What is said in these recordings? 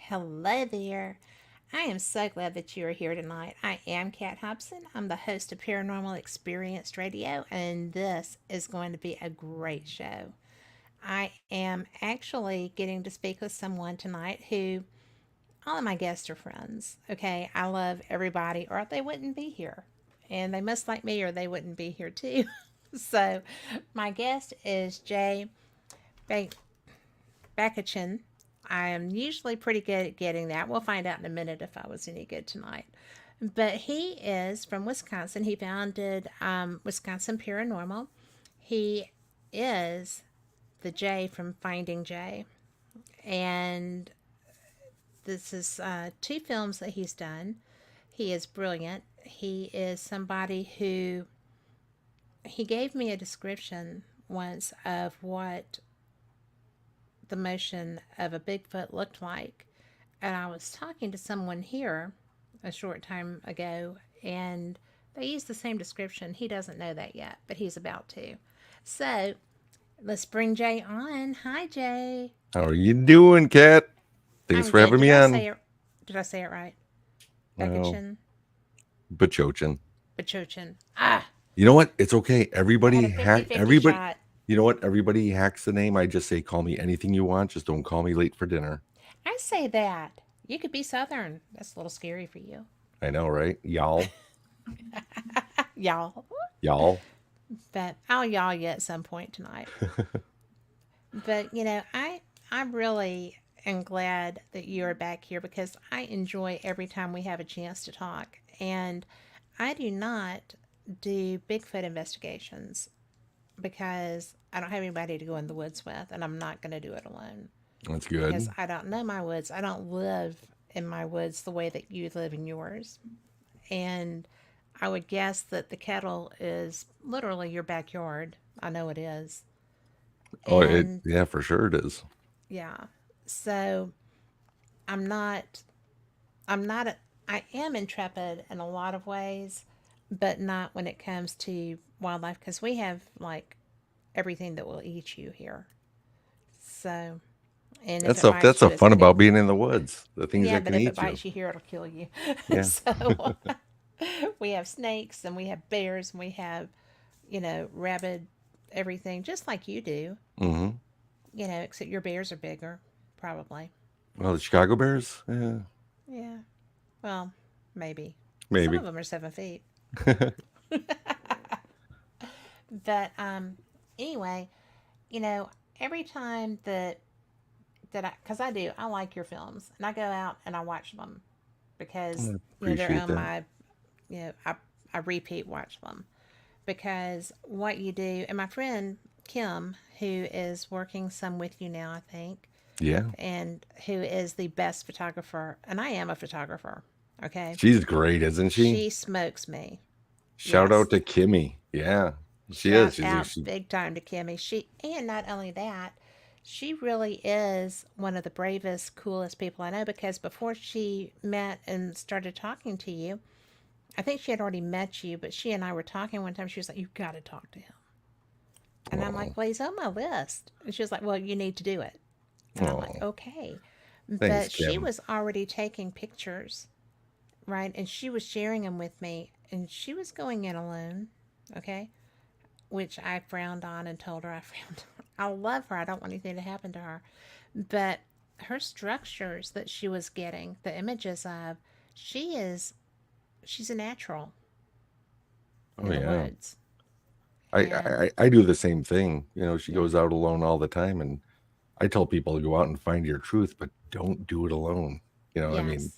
Hello there. I am so glad that you are here tonight. I am Kat Hobson. I'm the host of Paranormal Experience Radio, and this is going to be a great show. I am actually getting to speak with someone tonight who all of my guests are friends. Okay, I love everybody, or they wouldn't be here. And they must like me, or they wouldn't be here too. So, my guest is Jay Bachochin. I am usually pretty good at getting that. We'll find out in a minute if I was any good tonight. But he is from Wisconsin. He founded Wisconsin Paranormal. He is the Jay from Finding Jay. And this is two films that he's done. He is brilliant. He is somebody who he gave me a description once of what the motion of a Bigfoot looked like. And I was talking to someone here a short time ago, and they used the same description. He doesn't know that yet, but he's about to. So let's bring Jay on. Hi, Jay. How are you doing, Kat? Thanks I'm for good. having me on. Did I say it right? Well, Bekachin? Bachochin. Bachochin. Ah, You know what? It's okay. I had Everybody a hack. fifty-fifty Everybody. shot. You know what? Everybody hacks the name. I just say, call me anything you want. Just don't call me late for dinner. I say that. You could be Southern. That's a little scary for you. I know, right? Y'all, Y'all. y'all. But I'll y'all you at some point tonight. But I really am glad that you are back here because I enjoy every time we have a chance to talk. And I do not do Bigfoot investigations because I don't have anybody to go in the woods with, and I'm not going to do it alone That's because good. I don't know my woods. I don't live in my woods the way that you live in yours. And I would guess that the kettle is literally your backyard. I know it is. Oh, it. And Yeah, for sure it is. yeah. So I'm not I'm not a, I am intrepid in a lot of ways, but not when it comes to wildlife because we have like everything that will eat you here. So, and if That's it a that's bites a you, it's fun gonna about being in the woods. The things yeah. that But can if it eat you. bites you here, it'll kill you. Yeah. So we have snakes and we have bears and we have rabid everything just like you do. Mm-hmm. Except your bears are bigger, probably. Well, the Chicago Bears. Yeah, Yeah. Well, maybe. Some of maybe. them are 7 feet. But anyway, you know, every time because I do, I like your films, and I go out and I watch them because I they're appreciate on that. my, I repeat watch them because what you do, and my friend Kim, who is working some with you now, I think, Yeah, and who is the best photographer, and I am a photographer. Okay, she's great, isn't she? she smokes me. Shout Yes. out to Kimmy. Yeah, she is. Shout She's out she. big time to Kimmy. And not only that, she really is one of the bravest, coolest people I know because before she met and started talking to you, I think she had already met you, but she and I were talking one time. She was like, "You've got to talk to him." And I'm Oh, like, "Well, he's on my list." And she was like, "Well, you need to do it." And I'm like, oh, "Okay." thanks, But she Kim. was already taking pictures, right? And she was sharing them with me. And she was going in alone, okay? Which I frowned on and told her I frowned on. I love her. I don't want anything to happen to her. But her structures that she was getting, the images of, she is, she's a natural Oh in the yeah, woods. I, And I do the same thing. You know, she yeah, goes out alone all the time, and I tell people to go out and find your truth, but don't do it alone. You know, I mean,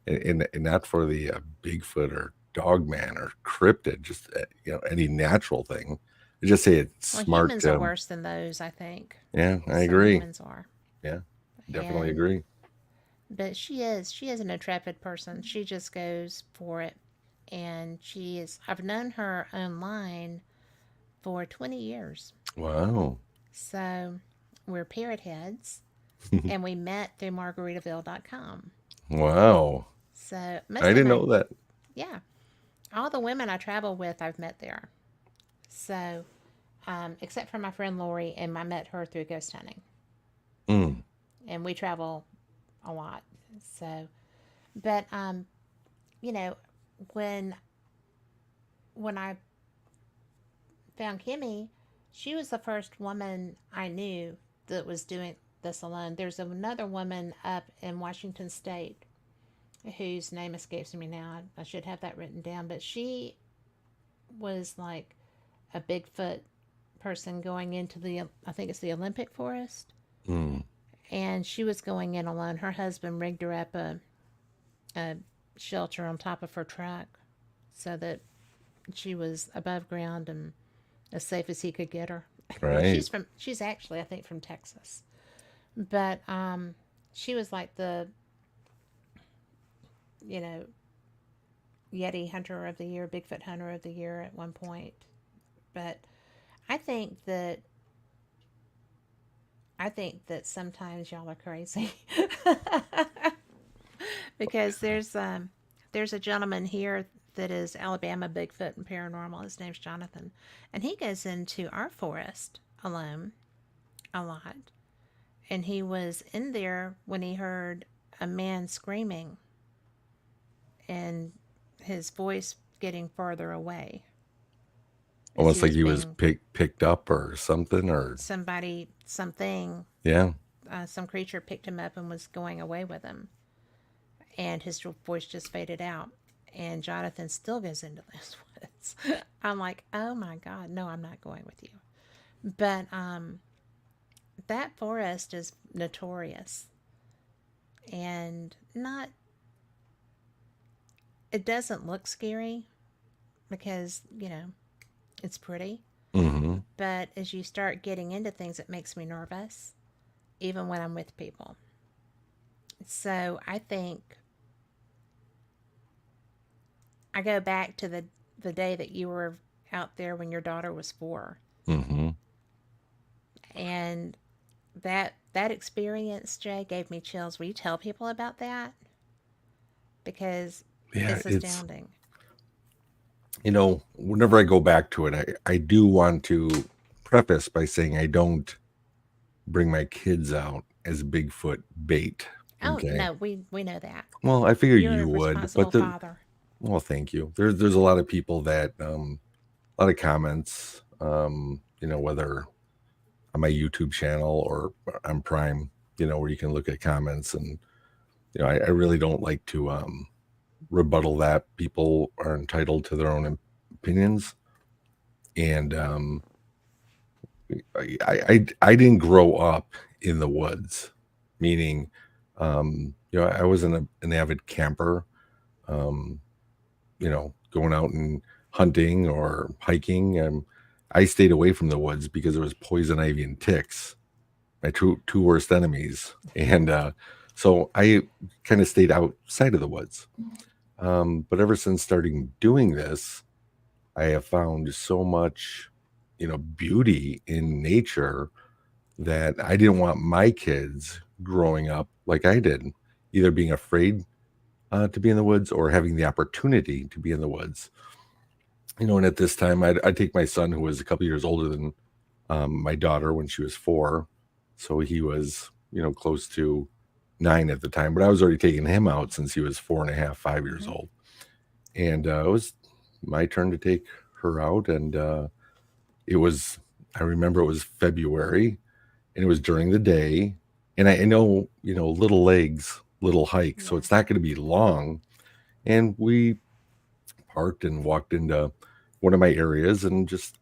yes. and not for the Bigfoot or Dogman or cryptid, just any natural thing. I just say it's Well, smart humans are to. worse than those, I think. Yeah, I Some agree. humans are. Yeah, definitely And, agree. but she is an intrepid person. She just goes for it. And I've known her online for 20 years. Wow. So we're parrot heads, and we met through margaritaville.com. Wow. So I most of didn't my, know that. yeah, all the women I travel with, I've met there. So, except for my friend Lori, and I met her through ghost hunting. Mm. And we travel a lot. So, but you know, when when I found Kimmy, she was the first woman I knew that was doing this alone. There's another woman up in Washington State whose name escapes me now. I should have that written down, but she was like a Bigfoot person going into the, I think it's the Olympic Forest, Mm. and she was going in alone. Her husband rigged her up a shelter on top of her truck so that she was above ground and as safe as he could get her. Right. She's actually I think from Texas, but she was like the, you know, Yeti Hunter of the Year, Bigfoot Hunter of the Year at one point. But I think that I think that sometimes y'all are crazy because there's a gentleman here that is Alabama Bigfoot and Paranormal. His name's Jonathan, and he goes into our forest alone a lot. And he was in there when he heard a man screaming and his voice getting farther away as Almost he like was he was being picked up or something, or somebody, something, yeah. some creature picked him up and was going away with him. And his voice just faded out. And Jonathan still goes into those woods. I'm like, oh my God, no, I'm not going with you. But that forest is notorious and not, it doesn't look scary because, you know, it's pretty. Mm-hmm. But as you start getting into things, it makes me nervous, even when I'm with people. So I think I go back to the day that you were out there when your daughter was 4, Mm-hmm. and that experience, Jay, gave me chills. Will you tell people about that? Because Yeah, it's it's, astounding. whenever I go back to it, I do want to preface by saying I don't bring my kids out as Bigfoot bait. Oh Okay. no, we know that. Well, I figure You're a you would, responsible father. well, thank you. There's a lot of people that a lot of comments, whether on my YouTube channel or on Prime, where you can look at comments, and I really don't like to rebuttal that. People are entitled to their own opinions, and I didn't grow up in the woods, meaning, I wasn't an avid camper, um, going out and hunting or hiking. I stayed away from the woods because there was poison ivy and ticks, my two worst enemies, and so I kind of stayed outside of the woods. But ever since starting doing this, I have found so much, beauty in nature that I didn't want my kids growing up like I did, either being afraid to be in the woods or having the opportunity to be in the woods. And at this time, I'd take my son, who was a couple years older than my daughter when she was 4. So he was, close to 9 at the time, but I was already taking him out since he was 4.5, 5 years Mm-hmm. old. And it was my turn to take her out. And it was, I remember it was February, and it was during the day. And I know, little legs, little hike. So Yeah. it's not going to be long. And we parked and walked into one of my areas, and just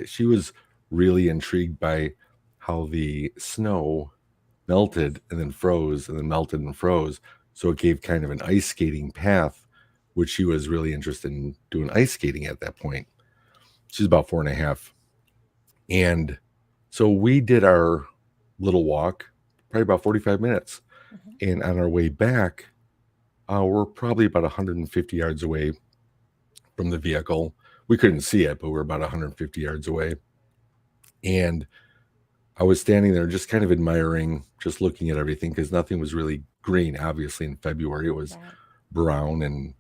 she was really intrigued by how the snow melted and then froze and then melted and froze. So it gave kind of an ice skating path, which she was really interested in doing ice skating at that point. She's about 4.5. And so we did our little walk, probably about 45 minutes. Mm-hmm. And on our way back, we're probably about 150 yards away from the vehicle. We couldn't see it, but we were about 150 yards away. And I was standing there just kind of admiring, just looking at everything, because nothing was really green. Obviously, in February, it was Right. brown and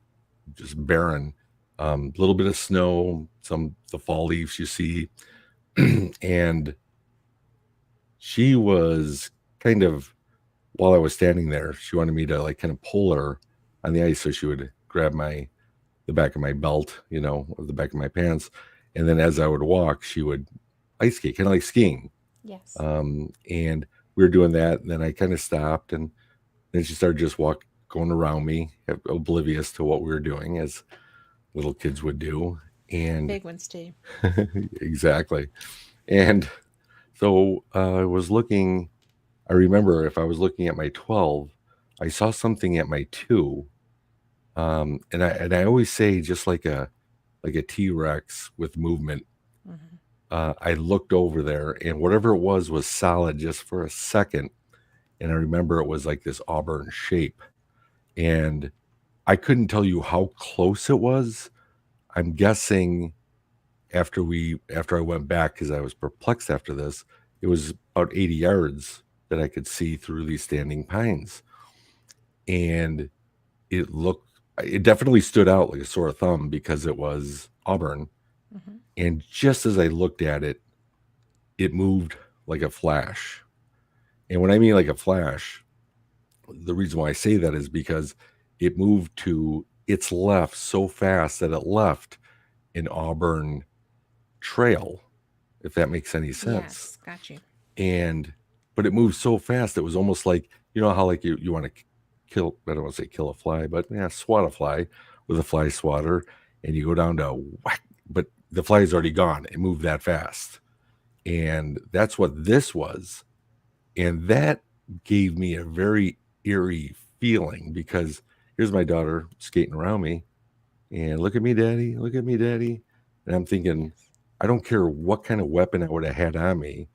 just barren. A little bit of snow, some the fall leaves you see. And she was kind of while I was standing there, she wanted me to like kind of pull her on the ice so she would grab the back of my belt, or the back of my pants, and then as I would walk, she would ice skate, kind of like skiing. Yes. And we were doing that, and then I kind of stopped, and then she started just going around me, oblivious to what we were doing, as little kids would do. And Big ones too. exactly. And so I was looking. I remember if I was looking at my 12, I saw something at my 2. And I always say, just like a T-Rex with movement. Hmm. I looked over there, and whatever it was solid just for a second. And I remember it was like this auburn shape, and I couldn't tell you how close it was. I'm guessing after I went back, because I was perplexed after this, it was about 80 yards that I could see through these standing pines, and it definitely stood out like a sore thumb because it was auburn. Hmm. And just as I looked at it, it moved like a flash. And when I mean like a flash, the reason why I say that is because it moved to its left so fast that it left an auburn trail, if that makes any sense. Yes, got you. And but it moved so fast, it was almost like, how like you want to kill, I don't want to say kill a fly, but yeah, swat a fly with a fly swatter, and you go down to whack, but the fly is already gone. It moved that fast. And that's what this was. And that gave me a very eerie feeling, because here's my daughter skating around me, and look at me, daddy, look at me, daddy. And I'm thinking, Yes. I don't care what kind of weapon I would have had on me,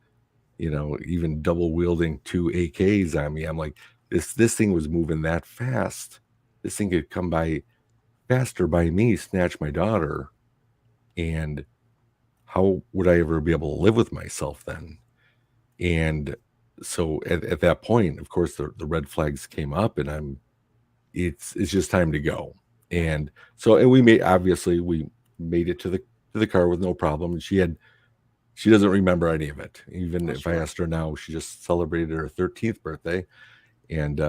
even double wielding 2 AKs on me. I'm like, this thing was moving that fast. This thing could come by faster by me, snatch my daughter, and how would I ever be able to live with myself then? And so at that point, of course, the red flags came up, and it's just time to go. Right. And so, and we made it to the car with no problem. And she doesn't remember any of it. Even Well, if I sure. asked her now, she just celebrated her 13th birthday. And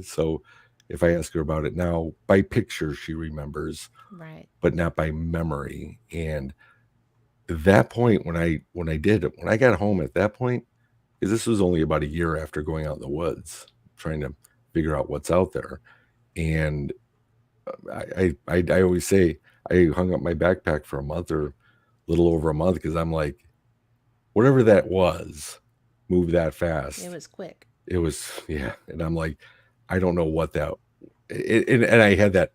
so if I ask her about it now, by picture, she remembers, Right. but not by memory. And that point, when I got home at that point, because this was only about a year after going out in the woods, trying to figure out what's out there. And I always say I hung up my backpack for a month, or a little over a month, because I'm like, whatever that was moved that It fast. was quick. It was, yeah. And I'm like, I don't know what that, and I had that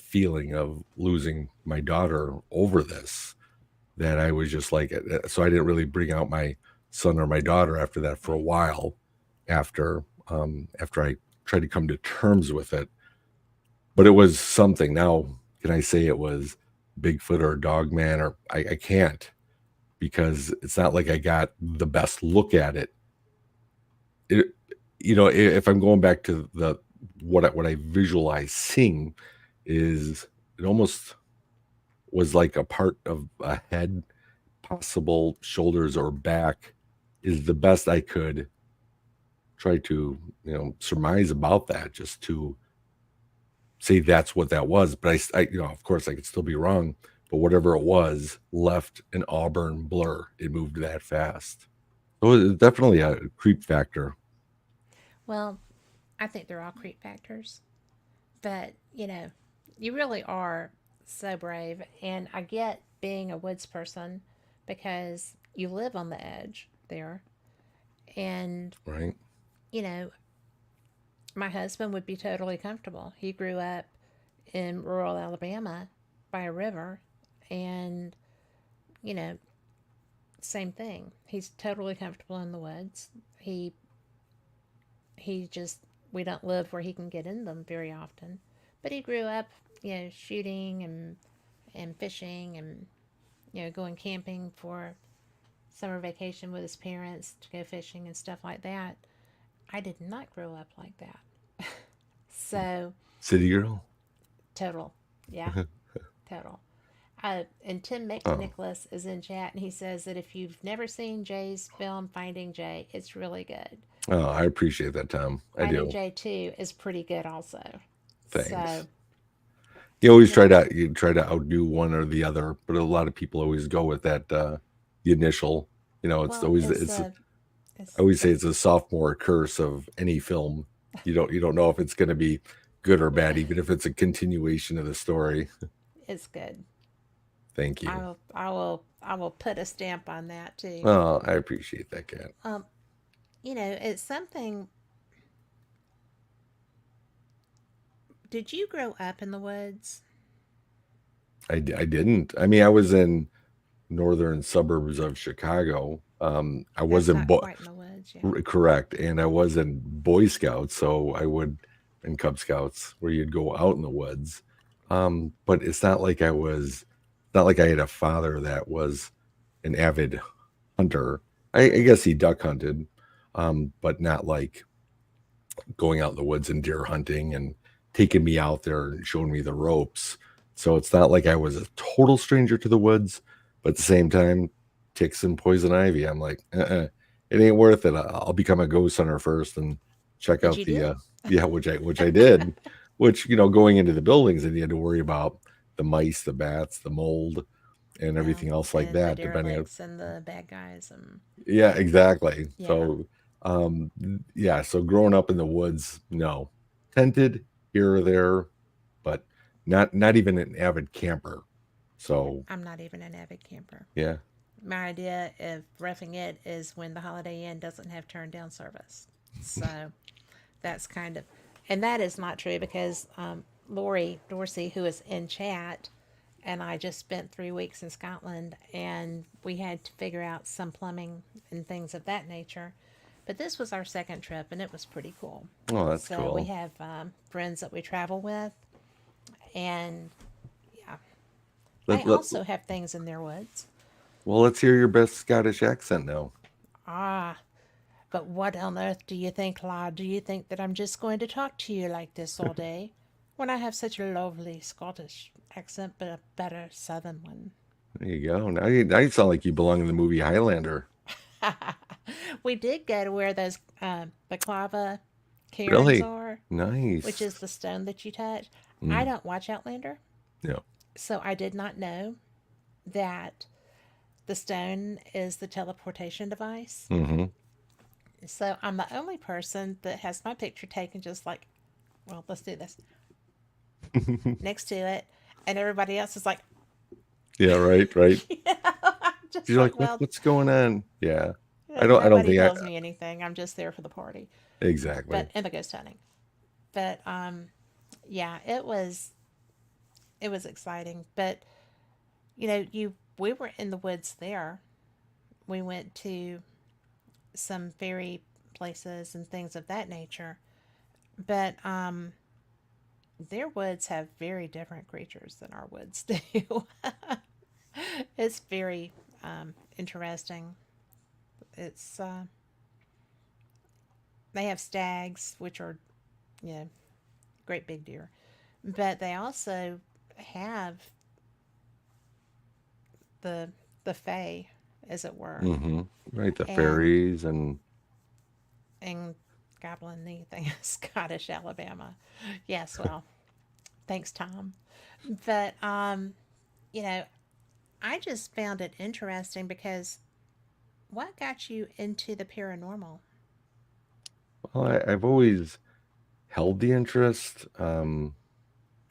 feeling of losing my daughter over this, that I was just like, so I didn't really bring out my son or my daughter after that for a Right. while, after I tried to come to terms with it. But it was something. Now, can I say it was Bigfoot or Dogman? Or I can't, because it's not like I got the best look at it. It, if I'm going back to the what I visualize seeing, is it almost was like a part of a head, possible shoulders or back, is the best I could try to surmise about that, just to say that's what that was. But of course, I could still be wrong. But whatever it was left an auburn blur. It moved that fast. So it's definitely a creep factor. Well, I think they're all creep factors. But, you really are so brave. And I get being a woods person because you live on the edge there. And, Right. you know, my husband would be totally comfortable. He grew up in rural Alabama by a river. And, you know, same thing. He's totally comfortable in the woods. He he just we don't live where he can get in them very often. But he grew up, shooting and fishing and going camping for summer vacation with his parents to go fishing and stuff like that. I did not grow up like that. So, City girl. total. Yeah, total. And Tim Oh, Nicholas is in chat, and he says that if you've never seen Jay's film Finding Jay, it's really good. Oh, I appreciate that, Tom. I Finding do. J2 is pretty good also. Thanks. So, You always yeah. try to outdo one or the other, but a lot of people always go with that the initial. It's Well, always it's it's a I it's always say it's it's a sophomore curse of any film. You don't know if it's going to be good or bad, even if it's a continuation of the story. it's good. Thank you. I will put a stamp on that too. Oh, I appreciate that, Cat. Um, it's something. Did you grow up in the woods? I didn't. I mean, I was in northern suburbs of Chicago. I was That's in not quite in the woods, yeah. correct, and I was in Boy Scouts, so I would and Cub Scouts where you'd go out in the woods. But it's not like not like I had a father that was an avid hunter. I Mm, guess he duck hunted, but not like going out in the woods and deer hunting and taking me out there and showing me the ropes. So it's not like I was a total stranger to the woods, but at the same time, ticks and poison ivy. I'm like, it ain't worth it. I'll become a ghost hunter first and check which out you the did. yeah, which I did. Which going into the buildings and you had to worry about the mice, the bats, the mold, and Well, everything else like and the that. Depending on derelicts and the bad guys and yeah, exactly. yeah. So, yeah, so growing up in the woods, no, tented here or there, but not even an avid camper. So, I'm not even an avid camper. yeah, My idea of roughing it is when the Holiday Inn doesn't have turn down service. So that's kind of, and that is not true because Lori Dorsey, who is in chat, and I just spent 3 weeks in Scotland and we had to figure out some plumbing and things of that nature. But this was our second trip and it was pretty cool. oh, that's So we cool. have friends that we travel with, and yeah, they Let, let, also have things in their woods. well, let's hear your best Scottish accent now. Ah, but what on earth do you think, lad? Do you think that I'm just going to talk to you like this all day when I have such a lovely Scottish accent, but a better Southern one? There you go. Now you sound like you belong in the movie Highlander. We did go to where those baklava cairns Really are, which is nice. the stone that you touch. I Mm, don't watch Outlander, yeah. so I did not know that the stone is the teleportation device. Mm-hmm. So I'm the only person that has my picture taken just like, well, let's do this next to it. And everybody else is like, Yeah. Right. Right. I'm just You're like, like, well, what's going on? Yeah. I don't nobody think I tells me anything. I'm just there for the party, exactly. but and the ghost hunting. But yeah, it was exciting. But you we were in the woods there. We went to some fairy places and things of that nature. But their woods have very different creatures than our woods do. It's very interesting. It's they have stags, which are great big deer, but they also have the the fae, as it were, Mm-hmm. Right, the and fairies and and goblin anything Scottish Alabama. Yes, well, thanks, Tom. But you know, I just found it interesting because what got you into the paranormal? well, I've always held the interest.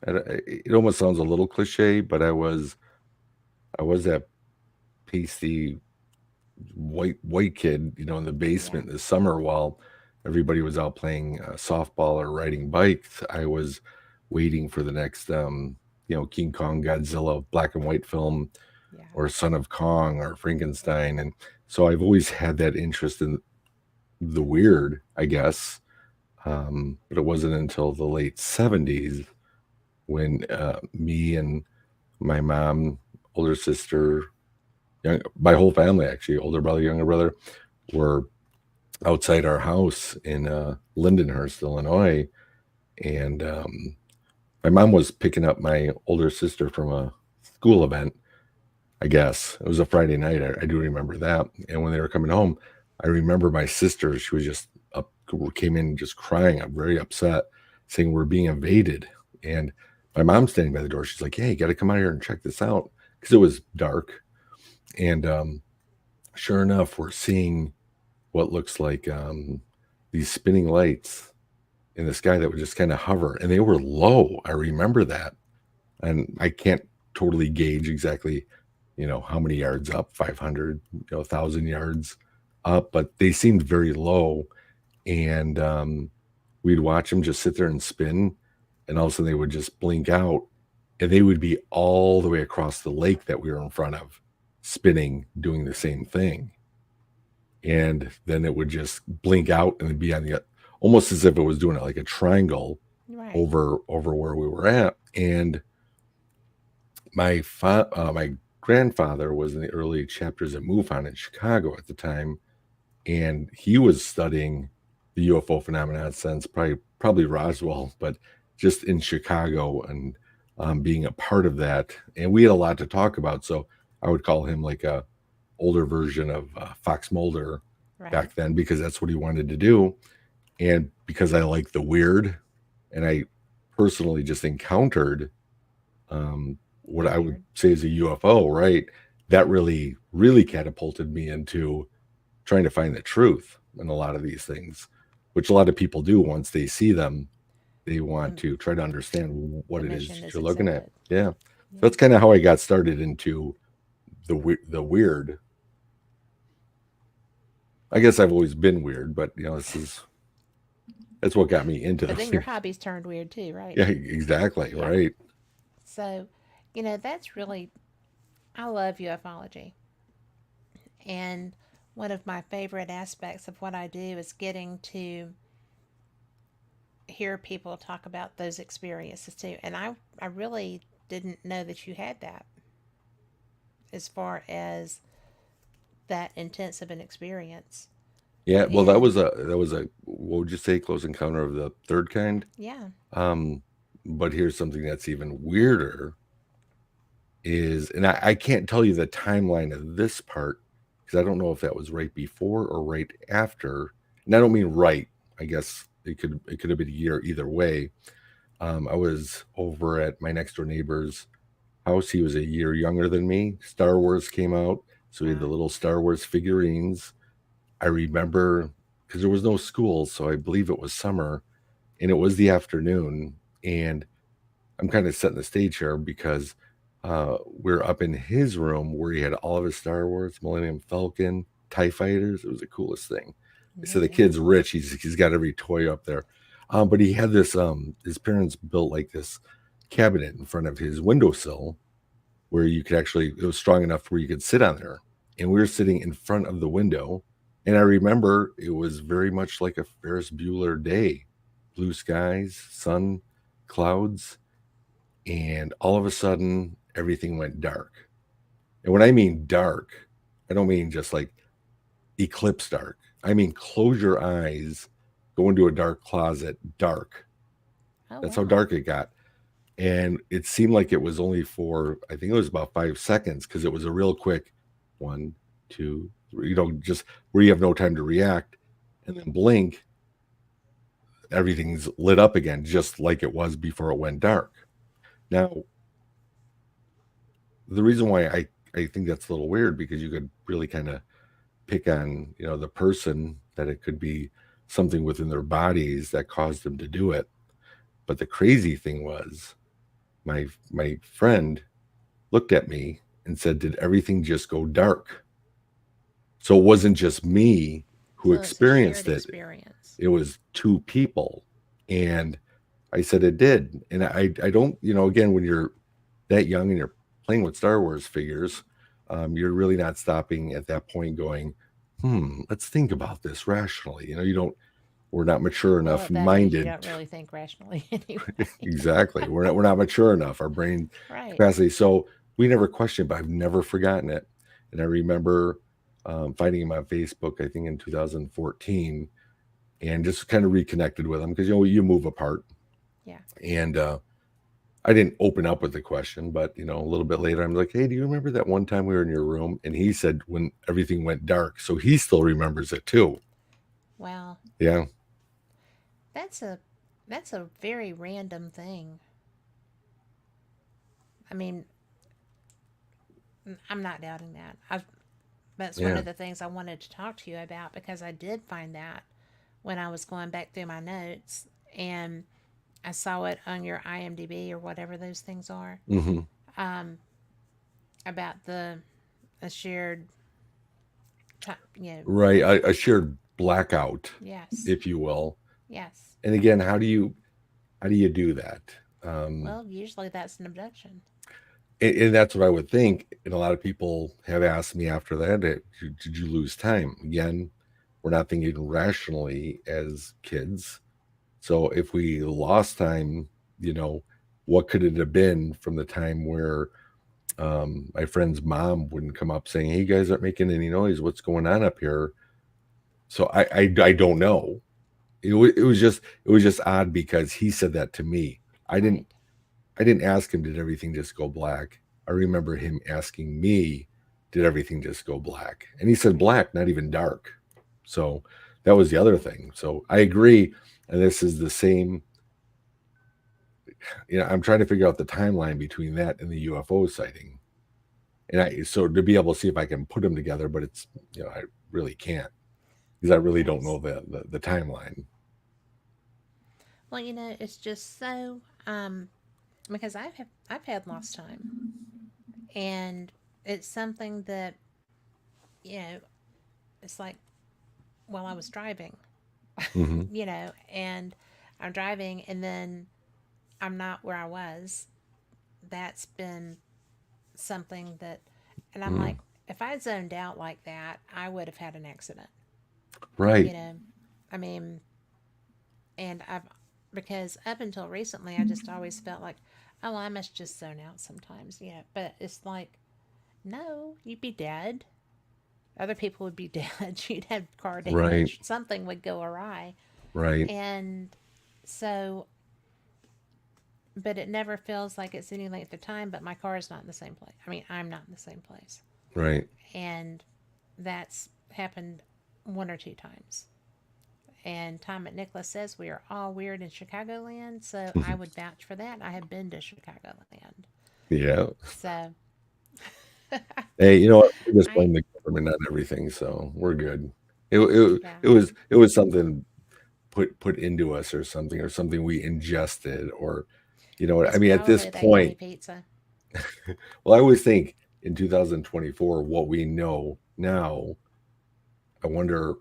It almost sounds a little cliche, but I was that pasty white kid, in the Yeah, basement this summer while everybody was out playing softball or riding bikes. I was waiting for the next, King Kong Godzilla black and white film yeah. or Son of Kong or Frankenstein, and so I've always had that interest in the weird, I guess. But it wasn't until the late '70s when me and my mom, older sister, my whole family actually, older brother, younger brother, were outside our house in Lindenhurst, Illinois, and my mom was picking up my older sister from a school event. I guess it was a Friday night. I do remember that. And when they were coming home, I remember my sister. She was just a came in just crying. I'm very upset, saying we're being invaded. And my mom's standing by the door. She's like, "Hey, you got to come out here and check this out," because it was dark. And sure enough, we're seeing what looks like these spinning lights in the sky that would just kind of hover, and they were low. I remember that, and I can't totally gauge exactly, how many yards up, 500, 1,000 yards up, but they seemed very low. And we'd watch them just sit there and spin, and all of a sudden they would just blink out, and they would be all the way across the lake that we were in front of, spinning, doing the same thing. And then it would just blink out and it'd be on the, almost as if it was doing it like a triangle Right. over where we were at. And my grandfather was in the early chapters at MUFON in Chicago at the time, and he was studying the UFO phenomenon since probably Roswell, but just in Chicago, and being a part of that. And we had a lot to talk about, so I would call him like a older version of Fox Mulder Right. back then, because that's what he wanted to do. And because I like the weird, and I personally just encountered what I would say is a UFO, right? That really, really catapulted me into trying to find the truth in a lot of these things, which a lot of people do. Once they see them, they want to try to understand what it is you're looking at. Yeah. So that's kind of how I got started into the weird. I guess I've always been weird, but that's what got me into But this. then your hobbies turned weird too, right? Yeah, exactly. Yeah. Right. So, that's really, I love ufology. And one of my favorite aspects of what I do is getting to hear people talk about those experiences too. And I really didn't know that you had that as far as that intense of an experience. Yeah. Well, that was And a what would you say, close encounter of the third kind? yeah, Um, but here's something that's even weirder is, and I can't tell you the timeline of this part because I don't know if that was right before or right after. And I don't mean right. I guess it could have been a year either way. I was over at my next door neighbor's house. He was a year younger than me. Star Wars came out, so we had the wow, little Star Wars figurines. I remember because there was no school, so I believe it was summer, and it was the afternoon. And I'm kind of setting the stage here because we're up in his room where he had all of his Star Wars, Millennium Falcon, TIE Fighters. It was the coolest thing. They said the yeah, kid's rich. He's got every toy up there. But he had this, his parents built like this cabinet in front of his windowsill where you could actually, it was strong enough where you could sit on there. And we were sitting in front of the window. And I remember it was very much like a Ferris Bueller day, blue skies, sun, clouds. And all of a sudden, everything went dark. And when I mean dark, I don't mean just like eclipse dark. I mean, close your eyes, go into a dark closet, dark. oh That's how wow, dark it got. And it seemed like it was only for, I think it was about 5 seconds, because it was a real quick 1, 2, 3, just where you have no time to react, and then blink, everything's lit up again, just like it was before it went dark. Now, the reason why I think that's a little weird, because you could really kind of pick on, the person, that it could be something within their bodies that caused them to do it. But the crazy thing was, my friend looked at me and said, "Did everything just go dark?" So it wasn't just me who so it's a shared experienced it. experience. It was two people. And I said it did. And I don't, again, when you're that young and you're playing with Star Wars figures, you're really not stopping at that point going, let's think about this rationally. We're not mature Well, enough at that age, you minded. don't really think rationally anyway. Exactly. We're not mature enough, our brain Right. capacity. So we never questioned, but I've never forgotten it. And I remember finding him on Facebook, I think in 2014, and just kind of reconnected with him because you move apart. Yeah. And I didn't open up with the question, but a little bit later, I'm like, "Hey, do you remember that one time we were in your room?" And he said when everything went dark, so he still remembers it too. Wow. Yeah. that's a very random thing. I mean, I'm not doubting that. That's one Yeah. of the things I wanted to talk to you about because I did find that when I was going back through my notes and I saw it on your IMDb or whatever those things are, Hmm. um, about the a shared time. You know, Right. A shared blackout, yes, if you will. yes. And again, how do you do that? Um, Well, usually that's an abduction. and that's what I would think. And a lot of people have asked me after that, did you lose time? Again, we're not thinking rationally as kids. So if we lost time, you know, what could it have been from the time where my friend's mom wouldn't come up saying, "Hey, you guys aren't making any noise. What's going on up here?" So I don't know. It was just odd because he said that to me. I didn't Right, I didn't ask him, did everything just go black? I remember him asking me, did everything just go black? And he said right. black, not even dark. So that was the other thing. So I agree. And this is the same, I'm trying to figure out the timeline between that and the UFO sighting. And so to be able to see if I can put them together, but I really can't because I really don't know Yes. the timeline. Well, it's just so because I've had lost time, and it's something that you know it's like while I was driving, Hmm. and I'm driving, and then I'm not where I was. That's been something that, and I'm Mm. like, if I zoned out like that, I would have had an accident. You Right. know, I mean, and I've because up until recently, I just always felt like, oh, I must just zone out sometimes. But it's like, no, you'd be dead. Other people would be dead. You'd have car Right. damage. Something would go awry. Right. And so, but it never feels like it's any length of time, but my car is not in the same place. I mean, I'm not in the same place. Right. And that's happened one or two times. And Tom McNicholas says we are all weird in Chicagoland, so I would vouch for that. I have been to Chicagoland. Yeah. So Hey, you know what? We just I, blame the government on everything, so we're good. It yeah, it was something put into us or something we ingested or what I it's mean at this probably that yummy point. pizza. Well, I always think in 2024 what we know now, I wonder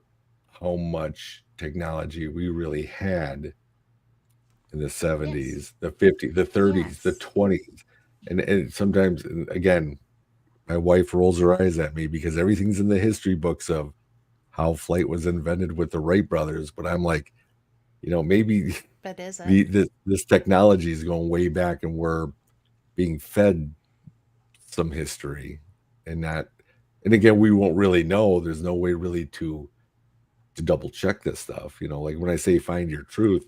how much technology we really had in the Yes, 70s, the 50s, the 30s, the yes. 20s. And sometimes, and again, my wife rolls her eyes at me because everything's in the history books of how flight was invented with the Wright brothers. But I'm like, maybe But is it? this technology is going way back, and we're being fed some history, and not. And again, we won't really know. There's no way really to double check this stuff. Like when I say find your truth,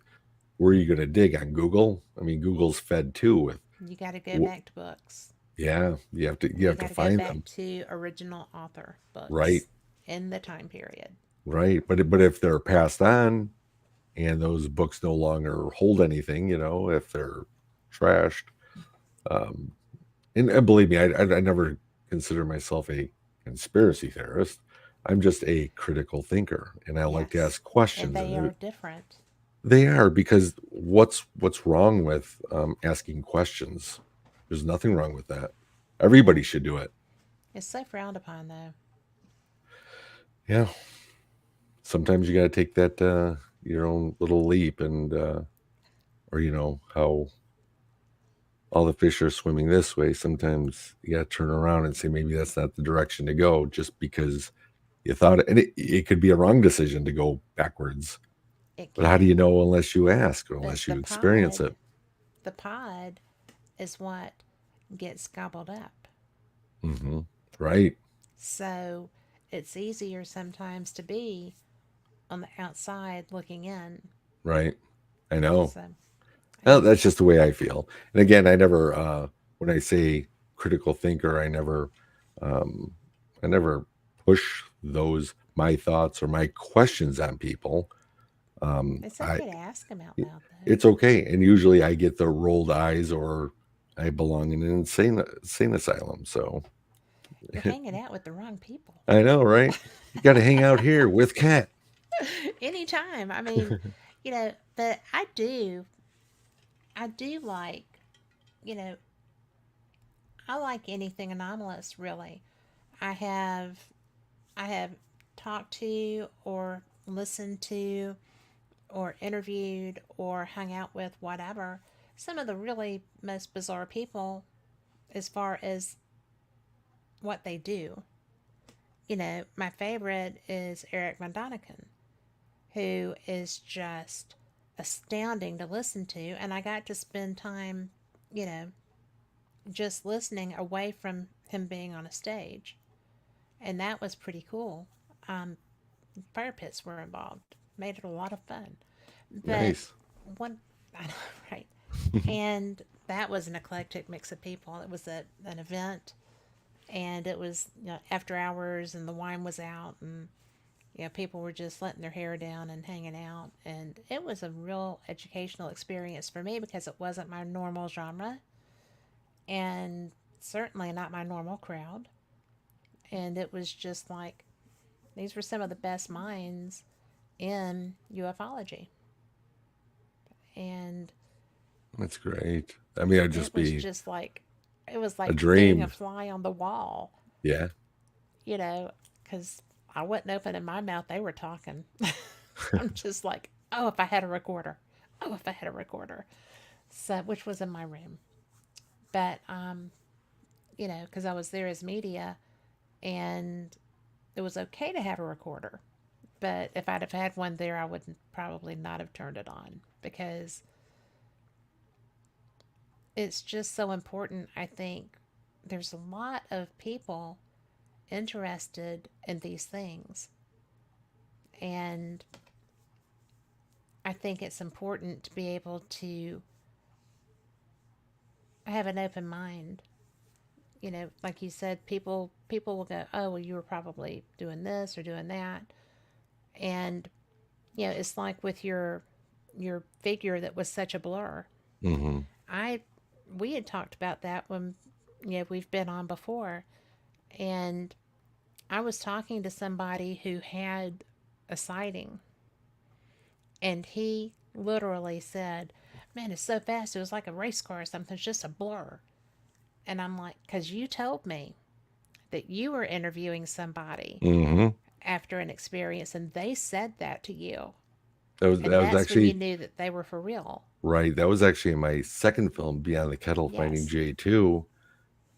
where are you going to dig on Google? I mean, Google's fed too with, You got to go w- back to books. yeah, you You have to got to go find back them, to original author right, books in the time period. right. But if they're passed on and those books no longer hold anything, if they're trashed. Um, and believe me, I never consider myself a conspiracy theorist. I'm just a critical thinker, and I like to Yes. ask And questions. they And are different. they are because what's wrong with asking questions? There's nothing wrong with that. Everybody No. should do it. It's so frowned upon, though. Yeah. Sometimes you got to take that your own little leap, and or how all the fish are swimming this way. Sometimes you got to turn around and say maybe that's not the direction to go, just because you thought it, and it could be a wrong decision to go backwards. It But how do you can. know unless you ask or But unless you experience it? the pod is what gets gobbled up. Hmm. Right, So it's easier sometimes to be on the outside looking in. right. I know. So, Well, and that's just the way I feel. And again, I never, when I say critical thinker, um, I never push those my thoughts or my questions on people. It's I okay to ask them out loud, though. it's okay, and usually I get the rolled eyes or I belong in an insane asylum. So You're hanging out with the wrong people. I know, right? You got to hang out here with Cat. Anytime. I mean, but I do like, you know, I like anything anomalous, really. I have, I have talked to or listened to or interviewed or hung out with whatever some of the really most bizarre people as far as what they do. My favorite is Eric Von Daniken, who is just astounding to listen to. And I got to spend time, you know, just listening away from him being on a stage. And that was pretty cool. Um, Fire pits were involved, made it a lot of fun. But Nice. one, I know, right? And that was an eclectic mix of people. It was an event, and it was after hours, and the wine was out, and people were just letting their hair down and hanging out. And it was a real educational experience for me because it wasn't my normal genre and certainly not my normal crowd. And it was just like these were some of the best minds in ufology. And That's great. I mean, I'd it just was be just like, it was a like being a dream. fly on the wall, Yeah. you know, because I wasn't opening my mouth, they were talking. I'm just like, oh, if I had a recorder. Oh, if I had a recorder. So, which was in my room. But, because I was there as media and it was okay to have a recorder. But if I'd have had one there, I would probably not have turned it on because it's just so important. I think there's a lot of people interested in these things. And I think it's important to be able to have an open mind. Like you said, people will go, "Oh, well, you were probably doing this or doing that," and it's like with your figure that was such a blur. Hmm. I We had talked about that when we've been on before, and I was talking to somebody who had a sighting, and he literally said, "Man, it's so fast. It was like a race car or something. It's just a blur." And I'm like, "Because you told me that you were interviewing somebody Hmm. after an experience, and they said that to you, and That was that's when you actually knew that they were for real." right. That was actually in my second film, Beyond the Kettle, Finding Yes. J2.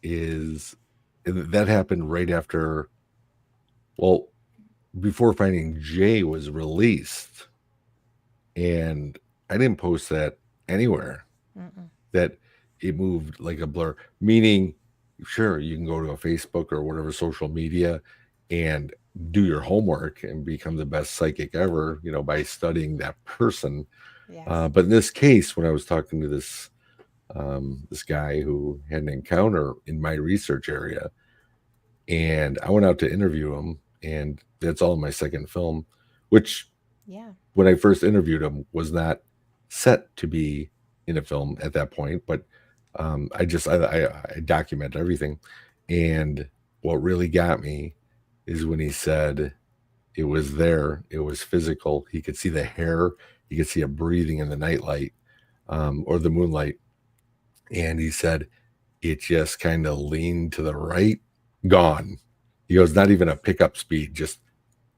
Is that happened right after? Well, before Finding J was released, and I didn't post that anywhere. Mm-mm. That it moved like a blur, meaning, sure, you can go to a Facebook or whatever social media and do your homework and become the best psychic ever, by studying that person. Yes. But in this case, when I was talking to this guy who had an encounter in my research area, and I went out to interview him, and that's all in my second film, which Yeah. when I first interviewed him was not set to be in a film at that point, but I document everything, and what really got me is when he said it was there, it was physical. He could see the hair, he could see it breathing in the nightlight, or the moonlight, and he said it just kind of leaned to the right, gone. He goes, not even a pickup speed, just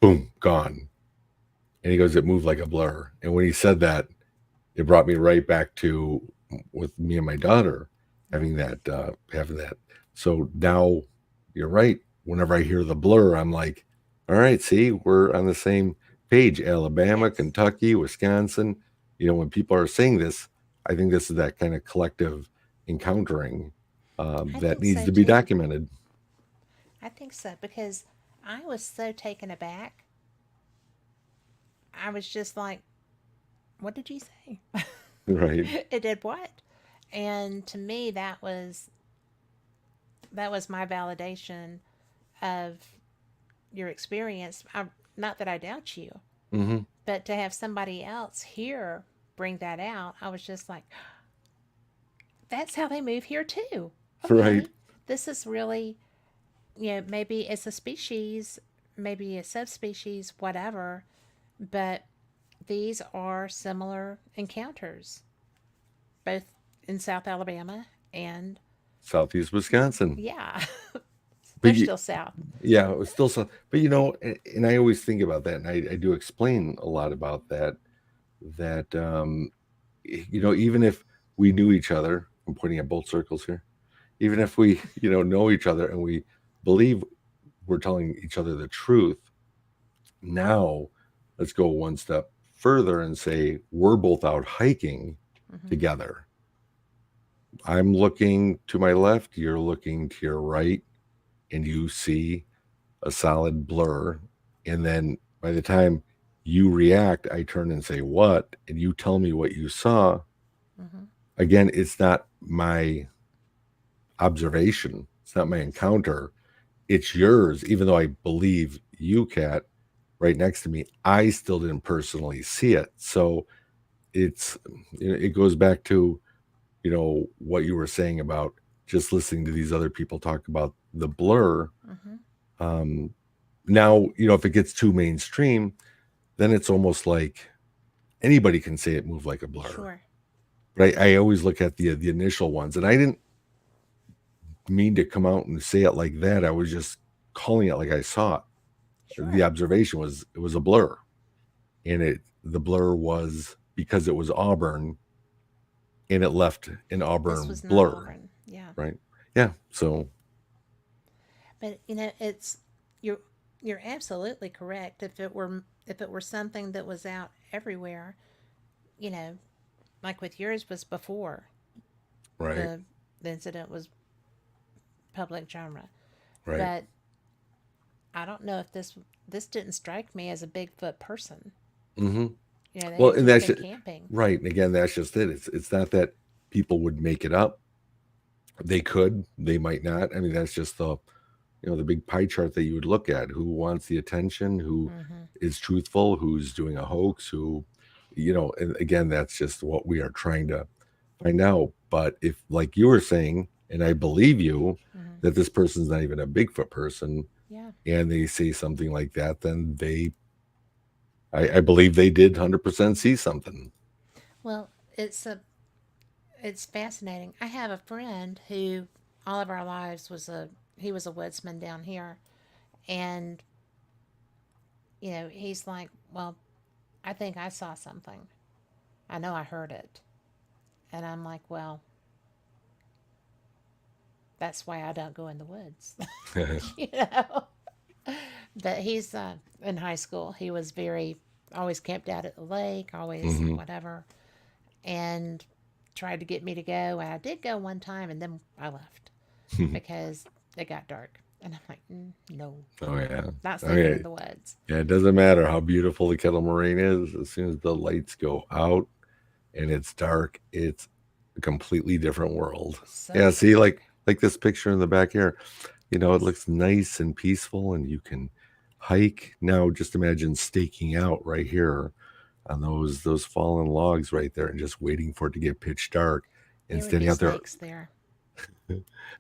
boom, gone. And he goes, it moved like a blur. And when he said that, it brought me right back to with me and my daughter Yeah. having that. So now you're right. Whenever I hear the blur, I'm like, all right, see, we're on the same page. Alabama, Yes. Kentucky, Wisconsin. When people are saying this, I think this is that kind of collective encountering I that think needs so to be too. documented. I think so because I was so taken aback. I was just like, what did you say? Right. It did what? And to me, that was my validation of your experience. Not that I doubt you, Hmm. But to have somebody else here bring that out, I was just like, that's how they move here too. Right. Okay, this is really, maybe it's a species, maybe a subspecies, whatever, but these are similar encounters, both in South Alabama and, Southeast Wisconsin. yeah, But they're still south. yeah, it was still so. But and I always think about that, and I do explain a lot about that. That even if we knew each other, I'm pointing at both circles here. Even if we know each other and we believe we're telling each other the truth, now let's go one step further and say we're both out hiking Hmm. together. I'm looking to my left, you're looking to your right, and you see a solid blur. And then by the time you react, I turn and say, "What?" And you tell me what you saw. Hmm. Again, it's not my observation, it's not my encounter, it's yours. Even though I believe you, Kat, right next to me, I still didn't personally see it. So it's, it goes back to, what you were saying about just listening to these other people talk about the blur. Hmm. Um, Now, if it gets too mainstream, then it's almost like anybody can say it moved like a blur. Sure. But I always look at the initial ones, and I didn't mean to come out and say it like that. I was just calling it like I saw it. The Sure. observation was it was a blur, and the blur was because it was Auburn, and it left an This Auburn was not blur, Auburn. Yeah. right? Yeah. So But it's you're you're absolutely correct. If it were something that was out everywhere, you know, like with yours was before right, the the incident was public genre. right. But I don't know if this didn't strike me as a Bigfoot person. Hmm. They Well, had and just that's been it. camping. Right. And again, that's just it. It's not that people would make it up. They could, they might not. I mean, that's just the big pie chart that you would look at. Who wants the attention? Who Hmm. is truthful? Who's doing a hoax? And again, that's just what we are trying to find out. But if, like you were saying, and I believe you, Hmm. that this person's not even a Bigfoot person, Yeah. and they say something like that, then I believe they did 100% see something. Well, it's fascinating. I have a friend who all of our lives he was a woodsman down here, and he's like, well, I think I saw something. I know I heard it. And I'm like, well, that's why I don't go in the woods. you know? But he's in high school. He was always camped out at the lake, always Hmm. whatever, and tried to get me to go. And I did go one time, and then I left because it got dark. And I'm like, no, Oh yeah. not Oh sleeping yeah. in the woods. Yeah. It doesn't matter how beautiful the Kettle Moraine is. As soon as the lights go out and it's dark, it's a completely different world. So Yeah. See, different. like this picture in the back here. It Yes. looks nice and peaceful, and you can hike. Now, just imagine staking out right here on those fallen logs right there, and just waiting for it to get pitch dark, and There would be standing out there. snakes there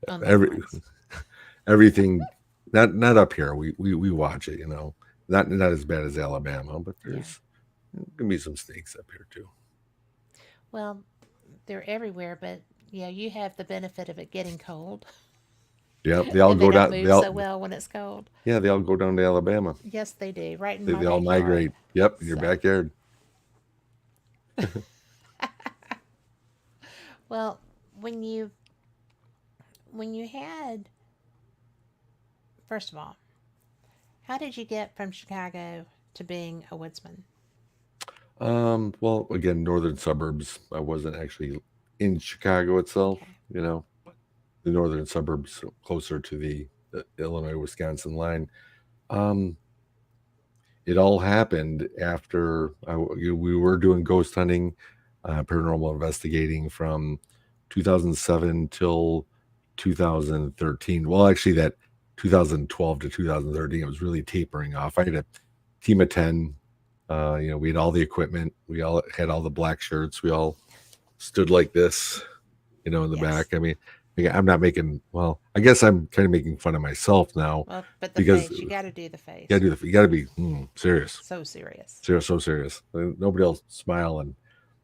on the Every lines. everything, not up here. We watch it. Not as bad as Alabama, but Yeah. there's gonna be some snakes up here too. Well, they're everywhere, but yeah, you have the benefit of it getting cold, Yeah, they all and they go don't down. move so well when it's cold. They all go down to Alabama. Yes, they do, right in They, my they all backyard. migrate. Yep, in your So, backyard. well, when you had first of all, how did you get from Chicago to being a woodsman? Well, again, northern suburbs. I wasn't actually in Chicago itself, Okay. the northern suburbs closer to the Illinois Wisconsin line. Um, it all happened after we were doing ghost hunting, paranormal investigating from 2007 till 2013. Well, actually, that 2012 to 2013, it was really tapering off. I had a team of 10. We had all the equipment. We all had all the black shirts. We all stood like this, in the Yes. back. I mean, I'm not making. Well, I guess I'm kind of making fun of myself now Well, but the because face, you got to do the you gotta face. do the. You gotta be serious, So serious. serious, so serious. Nobody else smile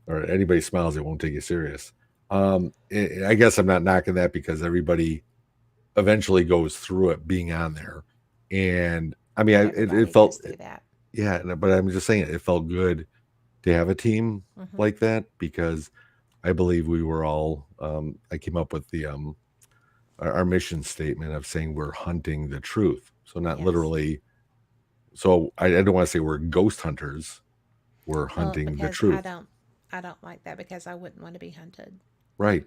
or anybody smiles, it won't take you serious. I guess I'm not knocking that because everybody eventually goes through it being on there, and I mean, it Everybody felt goes through that. yeah, but I'm just saying it felt good to have a team Hmm. like that because I believe we were all. I came up with the our mission statement of saying we're hunting the truth. So not Yes. literally. So I don't want to say we're ghost hunters. We're Well, hunting the because truth, I don't like that because I wouldn't want to be hunted. right?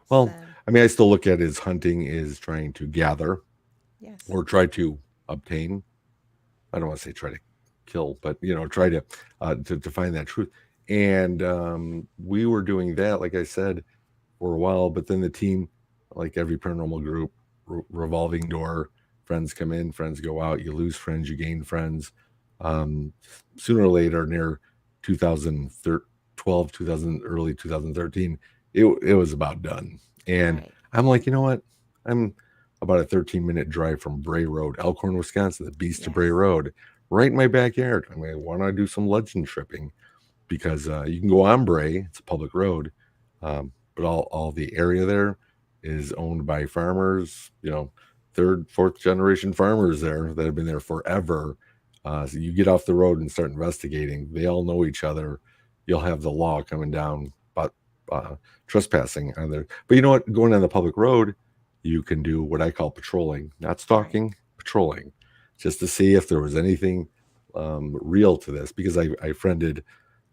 So, Well, I mean, I still look at it as hunting is trying to gather yes. or try to obtain. I don't want to say try to kill, but try to find that truth. And we were doing that, like I said, for a while. But then the team, like every paranormal group, revolving door. Friends come in, friends go out. You lose friends, you gain friends. Um, Sooner or later, near 2012, 2000, early 2013, it was about done. And Right. I'm like, you know what? I'm about a 13-minute drive from Bray Road, Elkhorn, Wisconsin, the Beast to Bray Yes. Road, right in my backyard. I mean, why don't I do some legend tripping? Because you can go on Bray, it's a public road, but all the area there is owned by farmers, third, fourth generation farmers there that have been there forever. So you get off the road and start investigating. They all know each other. You'll have the law coming down, but uh, trespassing on there. But you know what? Going on the public road, you can do what I call patrolling, not Right. stalking, patrolling, just to see if there was anything real to this. Because I friended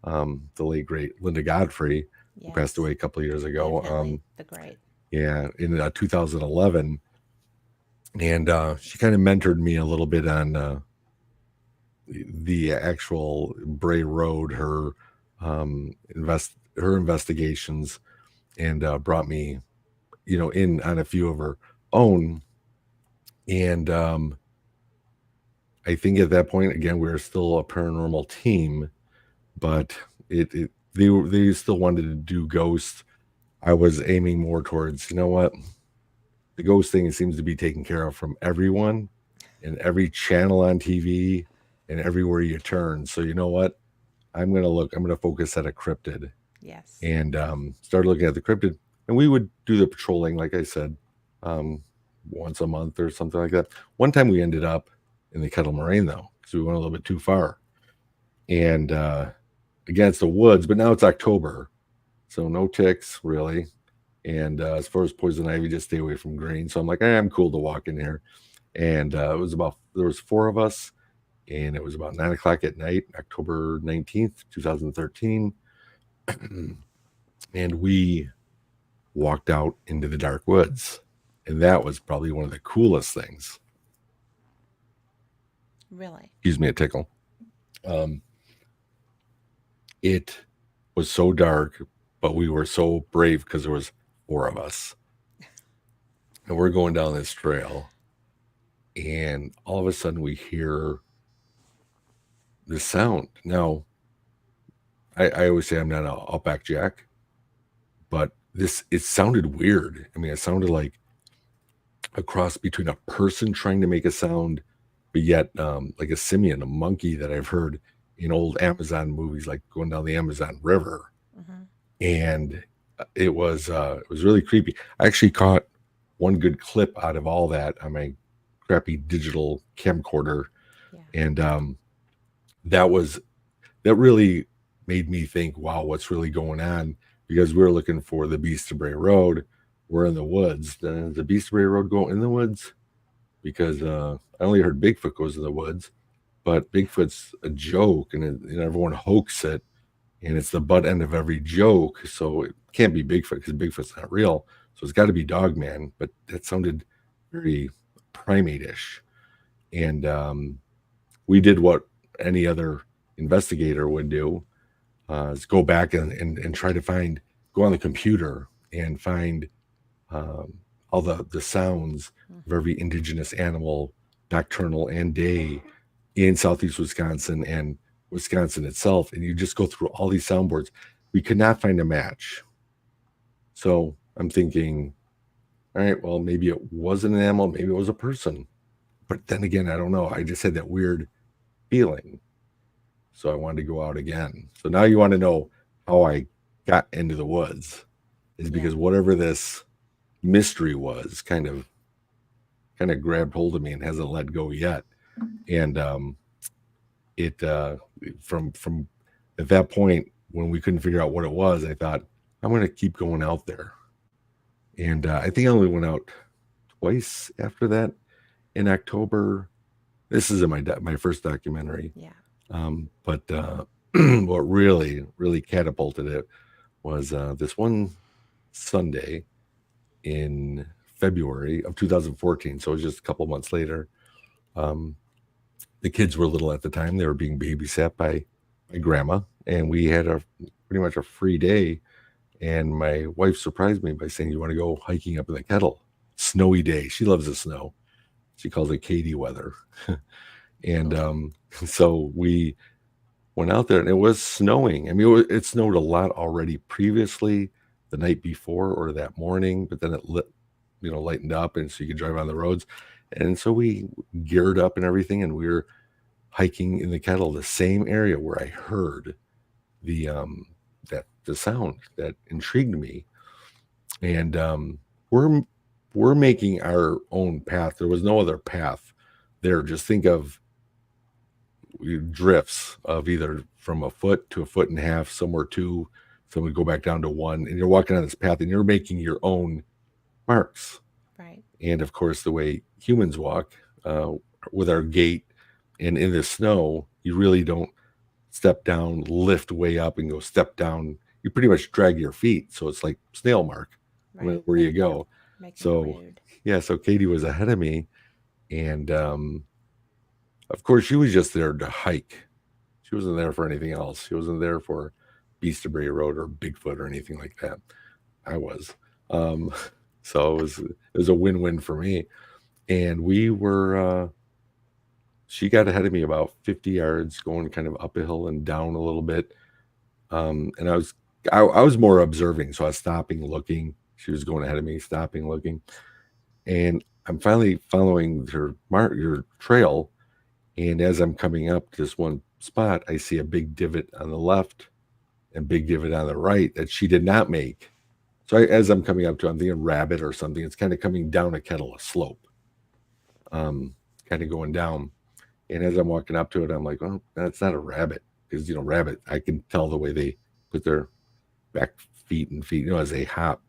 the late great Linda Godfrey, who passed Yes. away a couple of years ago. Definitely the great. Yeah, in 2011, and she kind of mentored me a little bit on the actual Bray Road, her investigations, and brought me, in on a few of her own. And I think at that point, again, we were still a paranormal team, but they still wanted to do ghosts. I was aiming more towards, you know what, the ghost thing seems to be taken care of from everyone and every channel on TV and everywhere you turn. So you know what? I'm gonna focus at a cryptid Yes. and started looking at the cryptid. And we would do the patrolling, like I said, um, once a month or something like that. One time we ended up in the Kettle Moraine though, because we went a little bit too far. And again, it's the woods, but now it's October, so no ticks really. And as far as poison ivy, just stay away from green. So I'm like, I'm cool to walk in here. And there was four of us, and it was about 9 o'clock at night, October 19th, 2013. And we walked out into the dark woods. And that was probably one of the coolest things. Really. Excuse me, a tickle. Um, it was so dark, but we were so brave because there was four of us. And we're going down this trail, and all of a sudden we hear the sound. Now, I always say I'm not a outback jack, but it sounded weird. I mean, it sounded like a cross between a person trying to make a sound, but yet like a simian, a monkey that I've heard in old Amazon movies, like going down the Amazon River. Hmm. And it was really creepy. I actually caught one good clip out of all that on my crappy digital camcorder, Yeah. and that was that really made me think, wow, what's really going on? Because we were looking for the Beast of Bray Road. We're in the woods. Does the Beast of Bray Road go in the woods? Because I only heard Bigfoot goes in the woods, but Bigfoot's a joke, and everyone hoax it, and it's the butt end of every joke. So it can't be Bigfoot because Bigfoot's not real. So it's got to be Dogman. But that sounded very primate-ish, and we did what any other investigator would do is go back and try to go on the computer and find um, all the sounds of Hmm. every indigenous animal, nocturnal and day, in southeast Wisconsin, and Wisconsin itself, and you just go through all these soundboards. We could not find a match. So I'm thinking, all right, well, maybe it wasn't an animal, maybe it was a person. But then again, I don't know. I just had that weird feeling. So I wanted to go out again. So now you want to know how I got into the woods is Yeah. because whatever this mystery was kind of grabbed hold of me and hasn't let go yet. And it from at that point when we couldn't figure out what it was, I thought I'm going to keep going out there. And I think I only went out twice after that in October. This is in my first documentary. Yeah. But what really catapulted it was this one Sunday in February of 2014. So it was just a couple months later. The kids were little at the time. They were being babysat by my grandma, and we had a pretty much a free day. And my wife surprised me by saying, "You want to go hiking up in the Kettle? Snowy day. She loves the snow. She calls it Katie weather." And so we went out there, and it was snowing. I mean, it snowed a lot already previously the night before or that morning, but then it lightened up, and so you could drive on the roads. And so we geared up and everything, and we were hiking in the Kettle, the same area where I heard the the sound that intrigued me. And we're making our own path. There was no other path there. Just think of drifts of either from a foot to a foot and a half, somewhere two, some would go back down to one, and you're walking on this path and you're making your own marks. Right. And of course, the way humans walk with our gait and in the snow, you really don't step down, lift way up, and go step down. You pretty much drag your feet, so it's like snail mark Right. where you go. Making a So road. yeah, so Katie was ahead of me, and of course she was just there to hike. She wasn't there for anything else. She wasn't there for Beasterbury Road or Bigfoot or anything like that. I was. Um, so it was a win-win for me. And we were she got ahead of me about 50 yards, going kind of up a hill and down a little bit. And I was more observing, so I was stopping, looking. She was going ahead of me, stopping, looking. And I'm finally following your trail. And as I'm coming up to this one spot, I see a big divot on the left and big divot on the right that she did not make. So as I'm coming up to, I'm thinking rabbit or something. It's kind of coming down a Kettle, a slope, kind of going down. And as I'm walking up to it, I'm like, "Oh, that's not a rabbit," because rabbit. I can tell the way they put their back feet and feet, as they hop.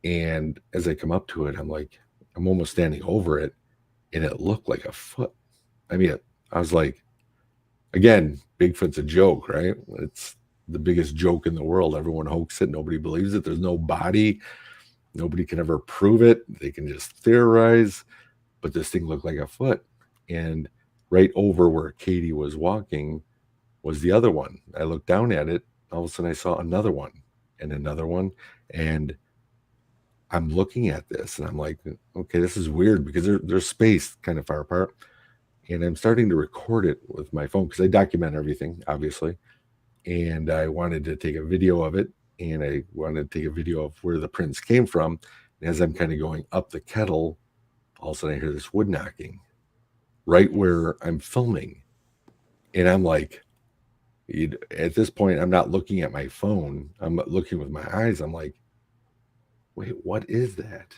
And as I come up to it, I'm like, I'm almost standing over it, and it looked like a foot. I mean, I was like, again, Bigfoot's a joke, right? It's the biggest joke in the world. Everyone hoaxes it. Nobody believes it. There's no body. Nobody can ever prove it. They can just theorize. But this thing looked like a foot. And right over where Katie was walking was the other one. I looked down at it. All of a sudden, I saw another one and another one. And I'm looking at this, and I'm like, okay, this is weird because they're spaced kind of far apart. And I'm starting to record it with my phone because I document everything, obviously. And I wanted to take a video of it, and I wanted to take a video of where the prints came from. And as I'm kind of going up the Kettle, all of a sudden I hear this wood knocking right where I'm filming. And I'm like, at this point, I'm not looking at my phone. I'm looking with my eyes. I'm like, wait, what is that?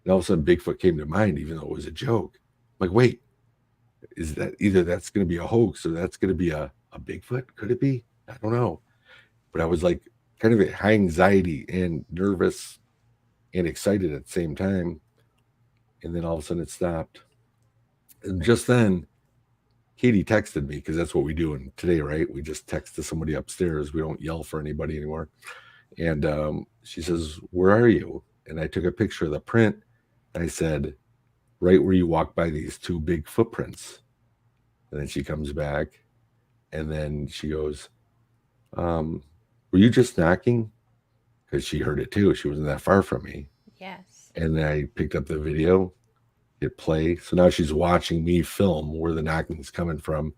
And all of a sudden, Bigfoot came to mind, even though it was a joke. I'm like, wait, is that either that's going to be a hoax or that's going to be a Bigfoot? Could it be? I don't know. But I was like kind of high anxiety and nervous and excited at the same time. And then all of a sudden it stopped. And just then, Katie texted me because that's what we do today, right? We just text to somebody upstairs. We don't yell for anybody anymore. And she says, "Where are you?" And I took a picture of the print. And I said, "Right where you walk by these two big footprints." And then she comes back, and then she goes, "Were you just knocking?" Because she heard it too. She wasn't that far from me. Yes. And then I picked up the video, hit play. So now she's watching me film where the knocking's coming from.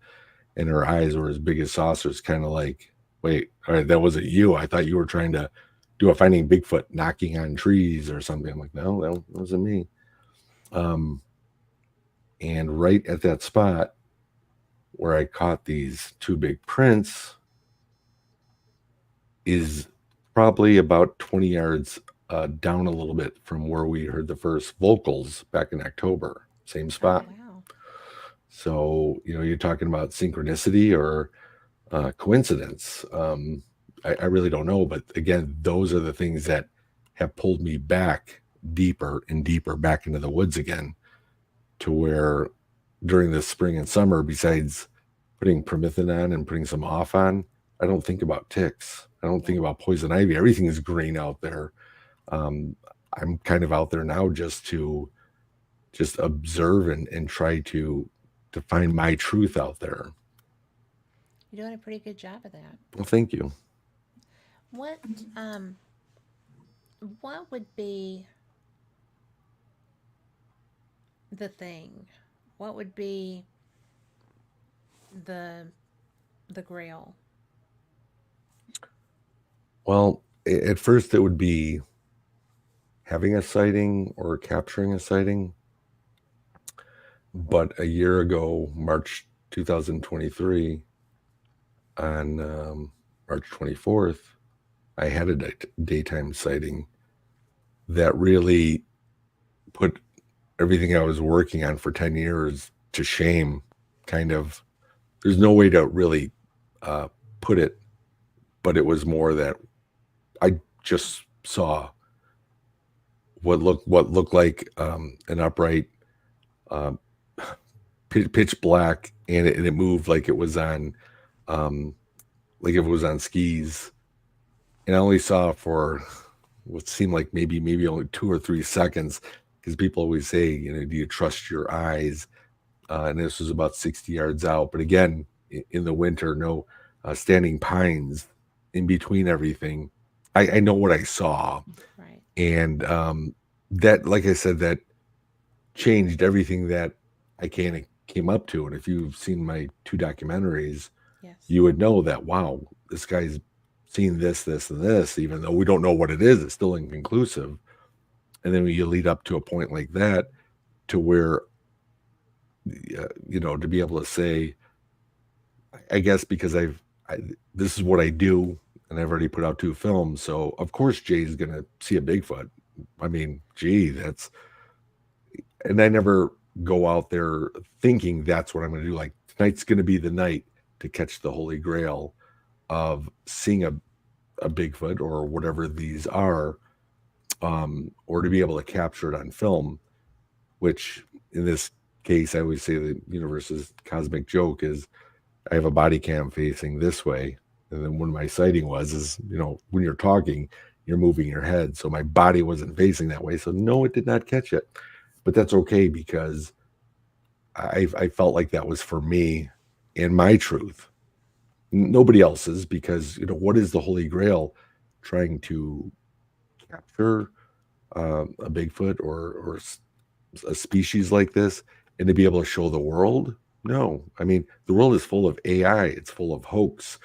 and her eyes were as big as saucers, kind of like, wait, all right, that wasn't you. I thought you were trying to do a Finding Bigfoot knocking on trees or something. I'm like, no, that wasn't me. Um, and right at that spot where I caught these two big prints is probably about 20 yards down a little bit from where we heard the first vocals back in October. Same Oh, spot. wow. So, you're talking about synchronicity or coincidence. I really don't know. But again, those are the things that have pulled me back deeper and deeper back into the woods again, to where during the spring and summer, besides putting permethrin on and putting some off on, I don't think about ticks. I don't Yeah. think about poison ivy. Everything is green out there. Um, I'm kind of out there now just to just observe and try to find my truth out there. You're doing a pretty good job of that. Well, thank you. What um what would be the thing? What would be the the grail? Well, at first it would be having a sighting or capturing a sighting. But a year ago, March 2023, on March 24th, I had a daytime sighting that really put everything I was working on for 10 years to shame. Kind of, there's no way to really uh, put it, but it was more that I just saw what looked like an upright, um, pitch black, and it moved like it was on, um, like if it was on skis. And I only saw for what seemed like maybe only 2 or 3 seconds, because people always say, do you trust your eyes? And this was about 60 yards out. But again, in the winter, no standing pines in between everything. I know what I saw, Right. and that, like I said, that changed everything that I came up to. And if you've seen my two documentaries, Yes. you would know that, wow, this guy's seen this, this, and this, even though we don't know what it is, it's still inconclusive. And then when you lead up to a point like that, to where, to be able to say, I guess because this is what I do, and I've already put out 2 films. So of course Jay's going to see a Bigfoot. I mean, gee, and I never go out there thinking that's what I'm going to do. Like, tonight's going to be the night to catch the Holy Grail of seeing a Bigfoot or whatever these are, or to be able to capture it on film, which in this case, I always say the universe's cosmic joke is I have a body cam facing this way. And then when my sighting is, when you're talking, you're moving your head. So my body wasn't facing that way. So no, it did not catch it. But that's okay, because I felt like that was for me and my truth, nobody else's. Because what is the Holy Grail trying to capture a Bigfoot or a species like this, and to be able to show the world? No, I mean, the world is full of AI. It's full of hoax.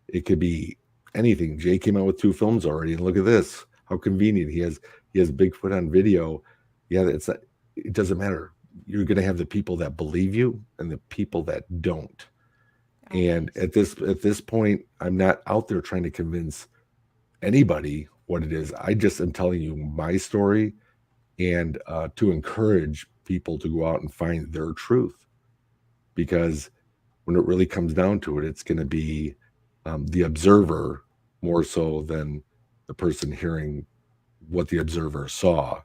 It could be anything. Jay came out with 2 films already, and look at this. How convenient. He has Bigfoot on video. Yeah, it doesn't matter. You're going to have the people that believe you and the people that don't. And Always. at this point, I'm not out there trying to convince anybody what it is. I just am telling you my story, and to encourage people to go out and find their truth. Because when it really comes down to it, it's going to be the observer more so than the person hearing what the observer saw.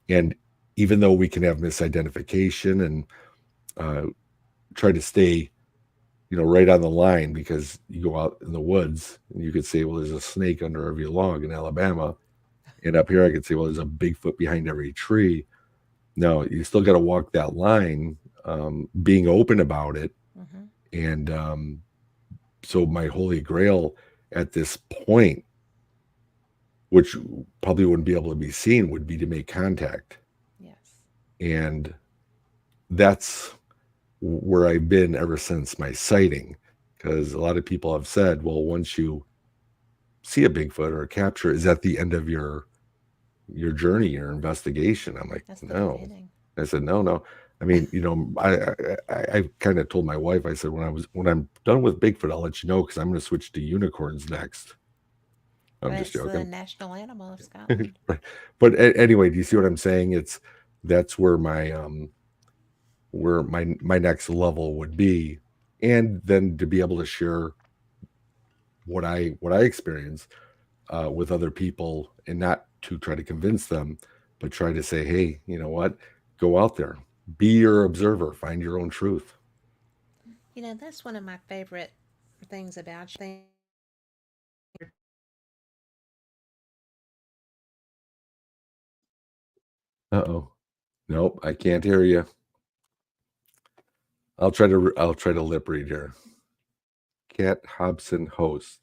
And even though we can have misidentification and uh, try to stay, right on the line, because you go out in the woods and you could say, well, there's a snake under every log in Alabama. And up here, I could say, well, there's a Bigfoot behind every tree. No, you still got to walk that line, being open about it. Mm-hmm. And so my Holy Grail at this point, which probably wouldn't be able to be seen, would be to make contact. Yes. And that's where I've been ever since my sighting. Because a lot of people have said, well, once you see a Bigfoot or a capture, is that the end of your journey, your investigation? I'm like, That's the no. beginning. I said, no, no. I mean, I kind of told my wife, I said, when I'm done with Bigfoot, I'll let you know because I'm going to switch to unicorns next. I'm just It's the joking. national animal of Scotland. Right. But anyway, do you see what I'm saying? That's where my next level would be, and then to be able to share what I experience with other people, and not to try to convince them, but try to say, hey, you know what? Go out there, be your observer, find your own truth. That's one of my favorite things about you. Uh-oh. Nope, I can't hear you. I'll try to lip read here. Cat Hobson host.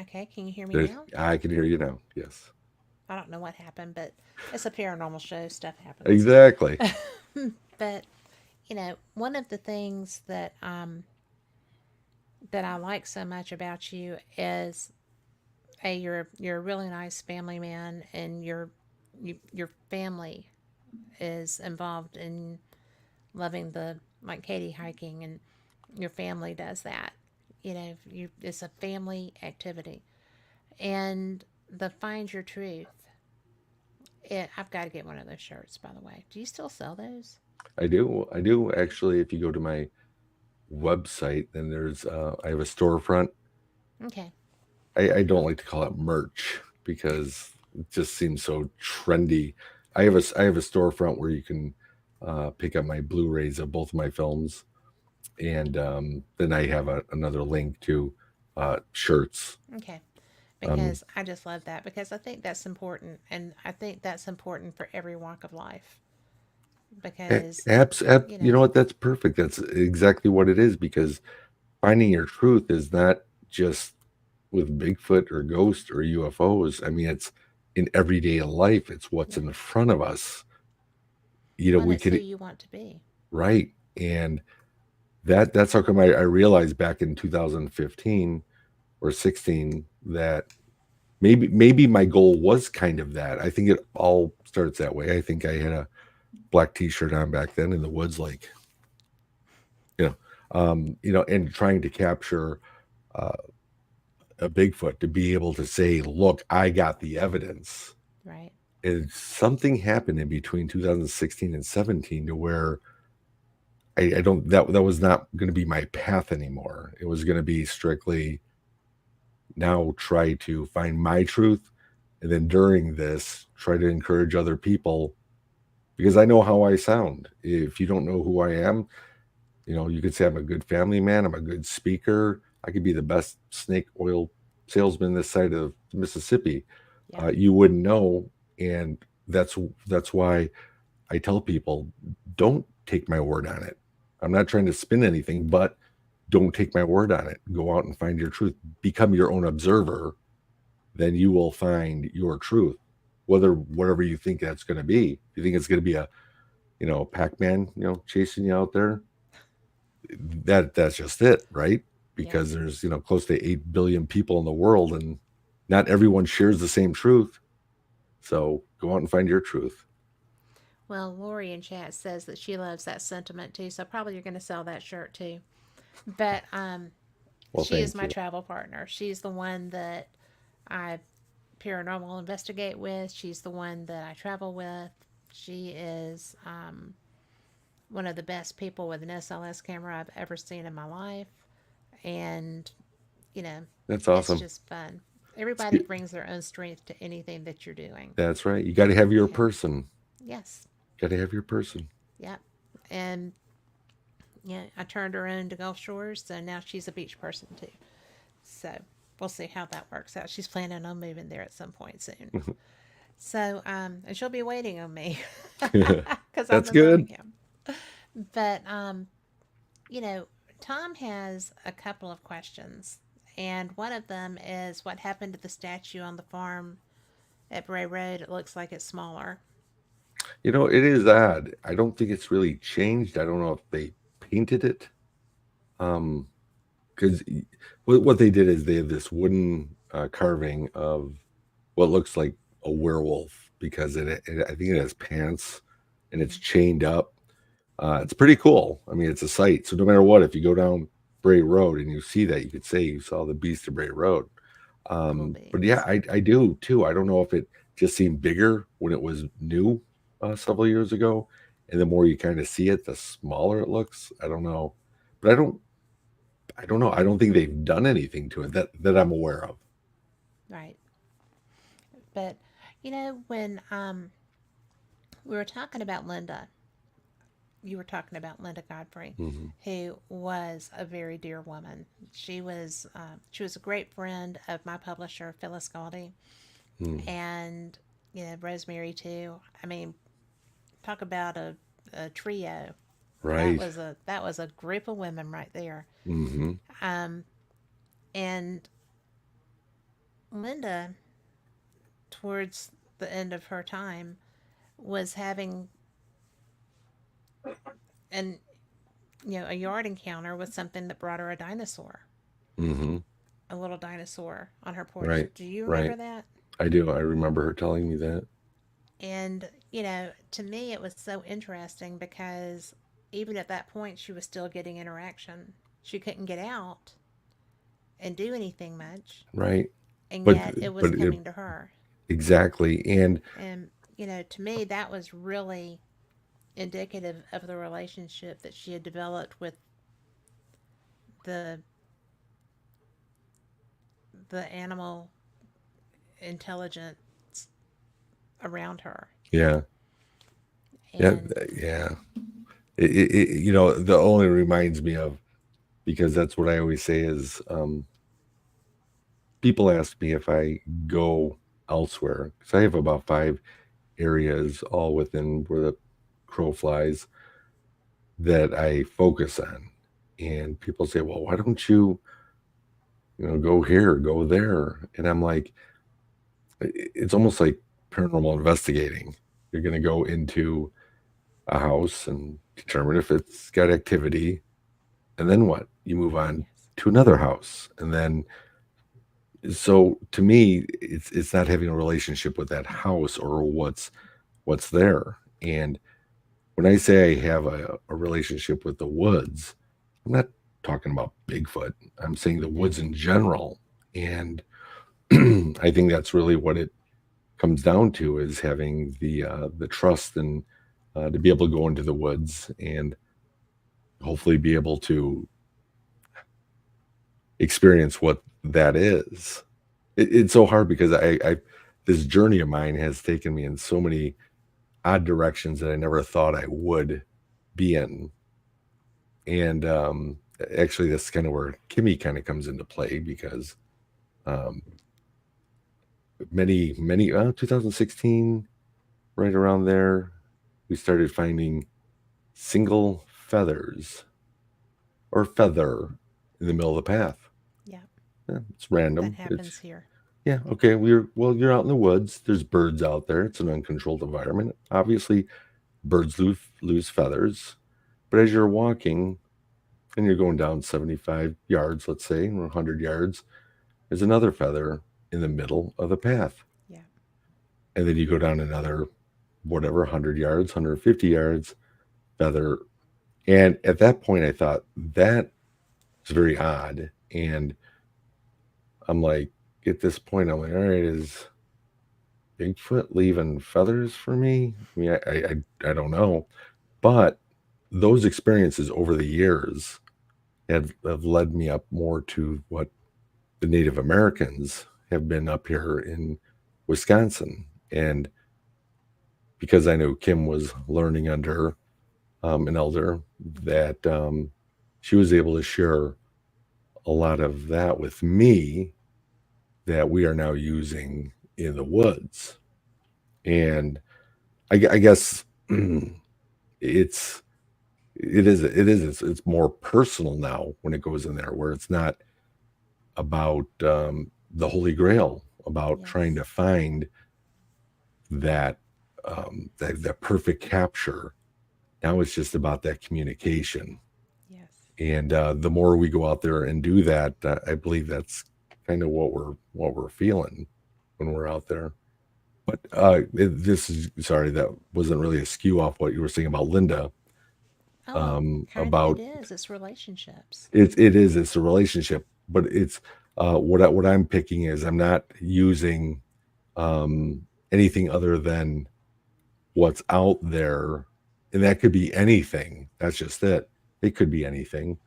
Okay, can you hear me There's now? I can hear you now. Yes. I don't know what happened, but it's a paranormal show. Stuff happens. Exactly. But one of the things that I like so much about you is you're a really nice family man, and your family is involved in loving the like Katie hiking, and your family does that. It's a family activity, and the find your truth. I've got to get one of those shirts. By the way, do you still sell those? I do actually. If you go to my website, then I have a storefront. Okay. I don't like to call it merch because it just seems so trendy. I have a storefront where you can pick up my Blu-rays of both of my films, and then I have another link to shirts. Okay. Um, Because I just love that, because I think that's important, and I think that's important for every walk of life, because you know what? That's perfect. That's exactly what it is, because finding your truth is not just with Bigfoot or ghost or UFOs. I mean, it's in everyday life. It's what's yeah, in front of us. one We is who could, you want to be. right. And that's how come I realized back in 2015 or 16 that maybe my goal was kind of that. I think it all starts that way. I think I had a black t-shirt on back then in the woods, like, you know, and trying to capture uh, a Bigfoot, to be able to say, look, I got the evidence. Right. And something happened in between 2016 and 17 to where I don't that was not going to be my path anymore. It was going to be strictly now try to find my truth, and then during this try to encourage other people, because I know how I sound. If you don't know who I am, you could say I'm a good family man, I'm a good speaker, I could be the best snake oil salesman this side of Mississippi. Yep. You wouldn't know. And that's why I tell people, don't take my word on it. I'm not trying to spin anything, but don't take my word on it. Go out and find your truth. Become your own observer. Then you will find your truth. Whatever you think that's going to be. If you think it's going to be a Pac-Man, chasing you out there, that's just it, right? Yep. Because there's, close to 8 billion people in the world, and not everyone shares the same truth. So go out and find your truth. Well, Lori in chat says that she loves that sentiment too, so probably you're going to sell that shirt too. But Well, she is thank my you. travel partner. She's the one that I paranormal investigate with. She's the one that I travel with. She is one of the best people with an SLS camera I've ever seen in my life. And, you know, That's it's awesome. just fun. Everybody brings their own strength to anything that you're doing. That's right. You got to have your Okay. person. Yes. Got to have your person. Yep. And yeah, I turned her into Gulf Shores, so now she's a beach person too. So we'll see how that works out. She's planning on moving there at some point soon. So, and she'll be waiting on me because I'm That's in good. Birmingham. But, you know, Tom has a couple of questions. And one of them is, what happened to the statue on the farm at Bray Road? It looks like it's smaller. It is odd. I don't think it's really changed. I don't know if they painted it. Um, because what they did is they have this wooden carving of what looks like a werewolf because I think it has pants and it's Hmm. chained up. It's pretty cool. I mean, it's a sight. So no matter what, if you go down Bray Road and you see that, you could say you saw the Beast of Bray Road. Cool But yeah, beans. I do too. I don't know if it just seemed bigger when it was new several years ago, and the more you kind of see it, the smaller it looks. I don't know, but I don't know. I don't think they've done anything to it that I'm aware of. Right. But when we were talking about Linda, you were talking about Linda Godfrey, Hmm. who was a very dear woman. She was a great friend of my publisher Phyllis Galdi, Mm. and Rosemary too. I mean, talk about a trio. Right. That was a group of women right there. Hmm. Um, and Linda, towards the end of her time, was having an a yard encounter with something that brought her a dinosaur, Hmm. a little dinosaur on her porch. Right. Do you remember Right. that? I do. I remember her telling me that. And to me, it was so interesting because even at that point, she was still getting interaction. She couldn't get out and do anything much, Right. and But yet it was but it, coming to her. exactly. And And to me, that was really indicative of the relationship that she had developed with the the animal intelligence around her. yeah, yeah, And yeah. The only reminds me of because that's what I always say is people ask me if I go elsewhere because I have about five areas all within where the crow flies that I focus on, and people say, "Well, why don't you go here, go there?" And I'm like, it's almost like paranormal investigating. You're going to go into a house and determine if it's got activity, and then what? You move on yes, to another house, and then so to me, it's not having a relationship with that house or what's there. And when I say I have a relationship with the woods, I'm not talking about Bigfoot. I'm saying the woods in general. And I think that's really what it comes down to is having the trust and to be able to go into the woods and hopefully be able to experience what that is. It's so hard because I this journey of mine has taken me in so many odd directions that I never thought I would be in. And actually, that's kind of where Kimmy kind of comes into play because um, many 2016, right around there, we started finding single feathers or feather in the middle of the path. yeah, Yeah, it's that random. It's happens here. yeah, okay. You're out in the woods. There's birds out there. It's an uncontrolled environment. Obviously, birds lose feathers, but as you're walking and you're going down 75 yards, let's say, or 100 yards, there's another feather in the middle of the path. Yeah, And then you go down another, whatever, 100 yards, 150 yards, feather. And at that point, I thought that is very odd. And I'm like, at this point, I'm like, all right, is Bigfoot leaving feathers for me? I mean, I don't know. But those experiences over the years have led me up more to what the Native Americans have been up here in Wisconsin. And because I knew Kim was learning under an elder, that she was able to share a lot of that with me that we are now using in the woods. And I guess it's it's more personal now when it goes in there where it's not about the Holy Grail, about trying yes, to find that. that perfect capture. Now it's just about that communication. Yes. And the more we go out there and do that, I believe that's kind of what we're feeling when we're out there. But this is sorry, that wasn't really a skew off what you were saying about Linda. Oh, well, kind of it About is. It's relationships. it's a relationship, but it's what I'm picking is I'm not using anything other than what's out there, and that could be anything. That's just it. It could be anything,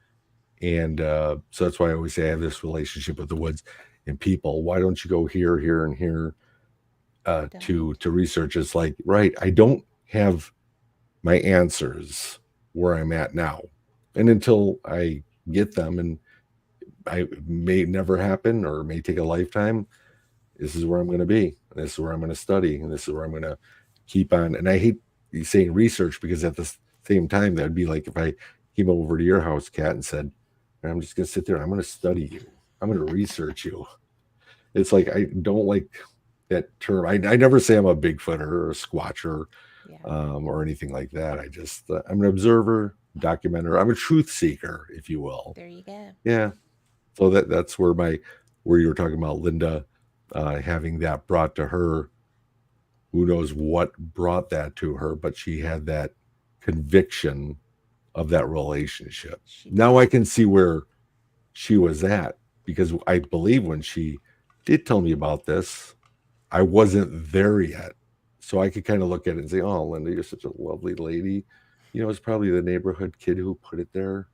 and so that's why I always say I have this relationship with the woods and people. Why don't you go here, here, and here to Don't. research? It's like, right, I don't have my answers where I'm at now, and until I get them, and I may never happen or may take a lifetime. This is where I'm going to be. And this is where I'm going to study. And this is where I'm going to keep on. And I hate saying research because at the same time, that'd be like if I came over to your house, Kat, and said, I'm just going to sit there. I'm going to study you. I'm going to research you. It's like I don't like that term. I never say I'm a Bigfooter or a Squatcher Yeah. or anything like that. I just, I'm an observer, documenter. I'm a truth seeker, if you will. There you go. Yeah. So that's where you were talking about Linda having that brought to her. Who knows what brought that to her, but she had that conviction of that relationship. She Now I did. can see where she was at because I believe when she did tell me about this, I wasn't there yet. So I could kind of look at it and say, "Oh, Linda, you're such a lovely lady." It's probably the neighborhood kid who put it there,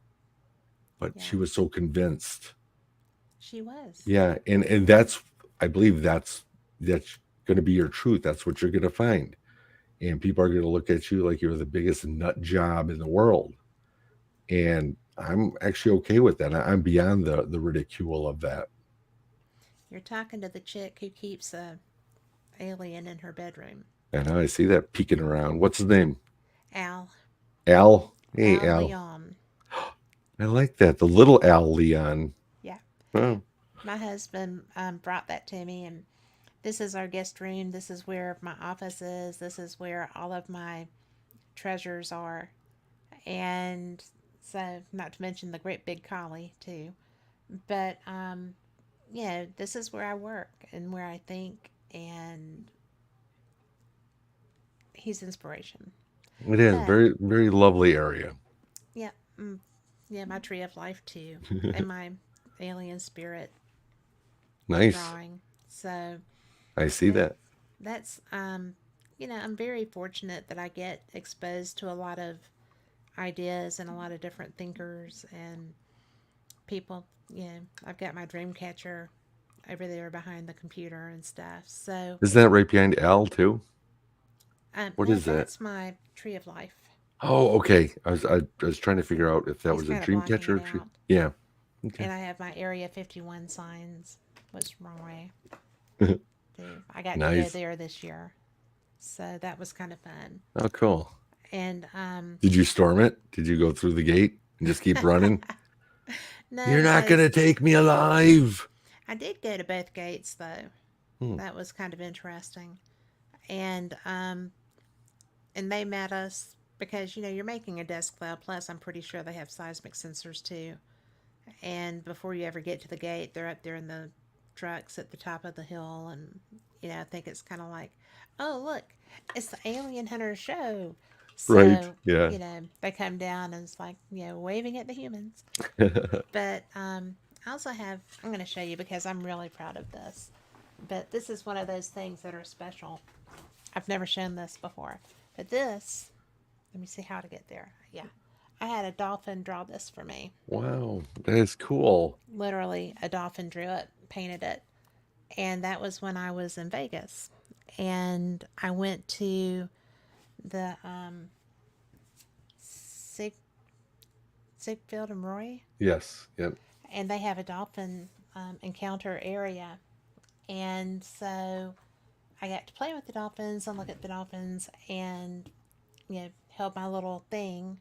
but she Yeah. was so convinced. She was. Yeah, and that's I believe that's going to be your truth. That's what you're going to find, and people are going to look at you like you're the biggest nut job in the world. And I'm actually okay with that. I'm beyond the ridicule of that. You're talking to the chick who keeps a alien in her bedroom. And I see that peeking around. What's his name? Al. Al. Hey, Al Al. Leon. I like that. The little Al Leon. Yeah. Oh, My husband brought that to me, and this is our guest room. This is where my office is. This is where all of my treasures are. And so, not to mention the great big collie, too. But, this is where I work and where I think, and he's inspiration. it is But, very very lovely area. yeah, yeah, my tree of life, too, and my alien spirit Nice. drawing. So, I see that that. that's I'm very fortunate that I get exposed to a lot of ideas and a lot of different thinkers and people. I've got my dream catcher over there behind the computer and stuff. So, Isn't that right behind Al too? What no, is that? that's my tree of life. Oh, okay. I was trying to figure out if that He's was a kind of dream blocking catcher. it Or tree. out. Yeah. Okay. And I have my Area 51 signs. What's wrong way? Too. I got to go Nice. there this year. So that was kind of fun. Oh, cool. And Did you storm it? Did you go through the gate and just keep running? no, You're not gonna because take me alive. I did go to both gates though. Hmm. That was kind of interesting. And they met us because you're making a dust cloud. Plus, I'm pretty sure they have seismic sensors too. And before you ever get to the gate, they're up there in the trucks at the top of the hill, and I think it's kind of like, oh look, it's the Alien Hunter show. Right. So Yeah. they come down and it's like waving at the humans. But I also have. I'm going to show you because I'm really proud of this. But this is one of those things that are special. I've never shown this before. But this, let me see how to get there. Yeah. I had a dolphin draw this for me. Wow, that is cool. Literally, a dolphin drew it, painted it. And that was when I was in Vegas. And I went to the Sig- Sigfield and Roy, Yes. Yep. and they have a dolphin encounter area. And so I got to play with the dolphins and look at the dolphins and, held my little thing,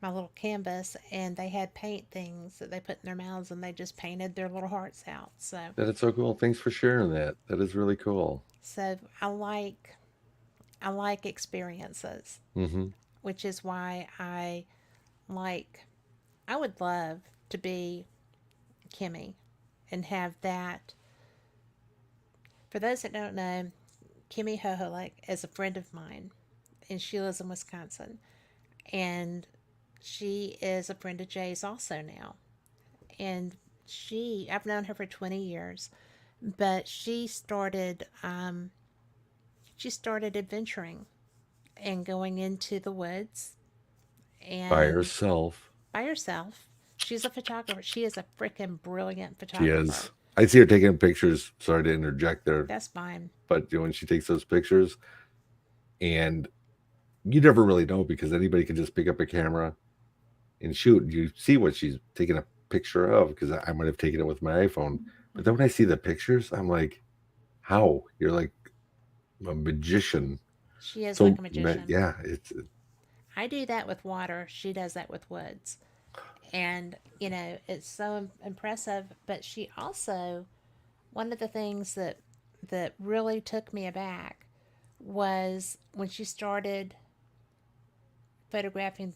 my little canvas, and they had paint things that they put in their mouths and they just painted their little hearts out. That is so cool. Thanks for sharing that. That is really cool. So I like I like experiences, Mm-hmm. which is why like, I would love to be Kimmy and have that. For those that don't know, Kimmy Hoholek is a friend of mine, and she lives in Wisconsin. And she is a friend of Jay's also now. And I've known her for 20 years, but she started adventuring and going into the woods By and herself. by herself. She's a photographer. She is a freaking brilliant She photographer. is. I see her taking pictures. Sorry to interject there, That's fine. but when she takes those pictures, and you never really know because anybody can just pick up a camera and shoot. You see what she's taking a picture of because I might have taken it with my iPhone. But then Hmm. when I see the pictures, I'm like, how? You're like a magician. She is like So a magician. yeah, it's I do that with water. She does that with woods. And, it's so impressive. But she also, one of the things that really took me aback was when she started photographing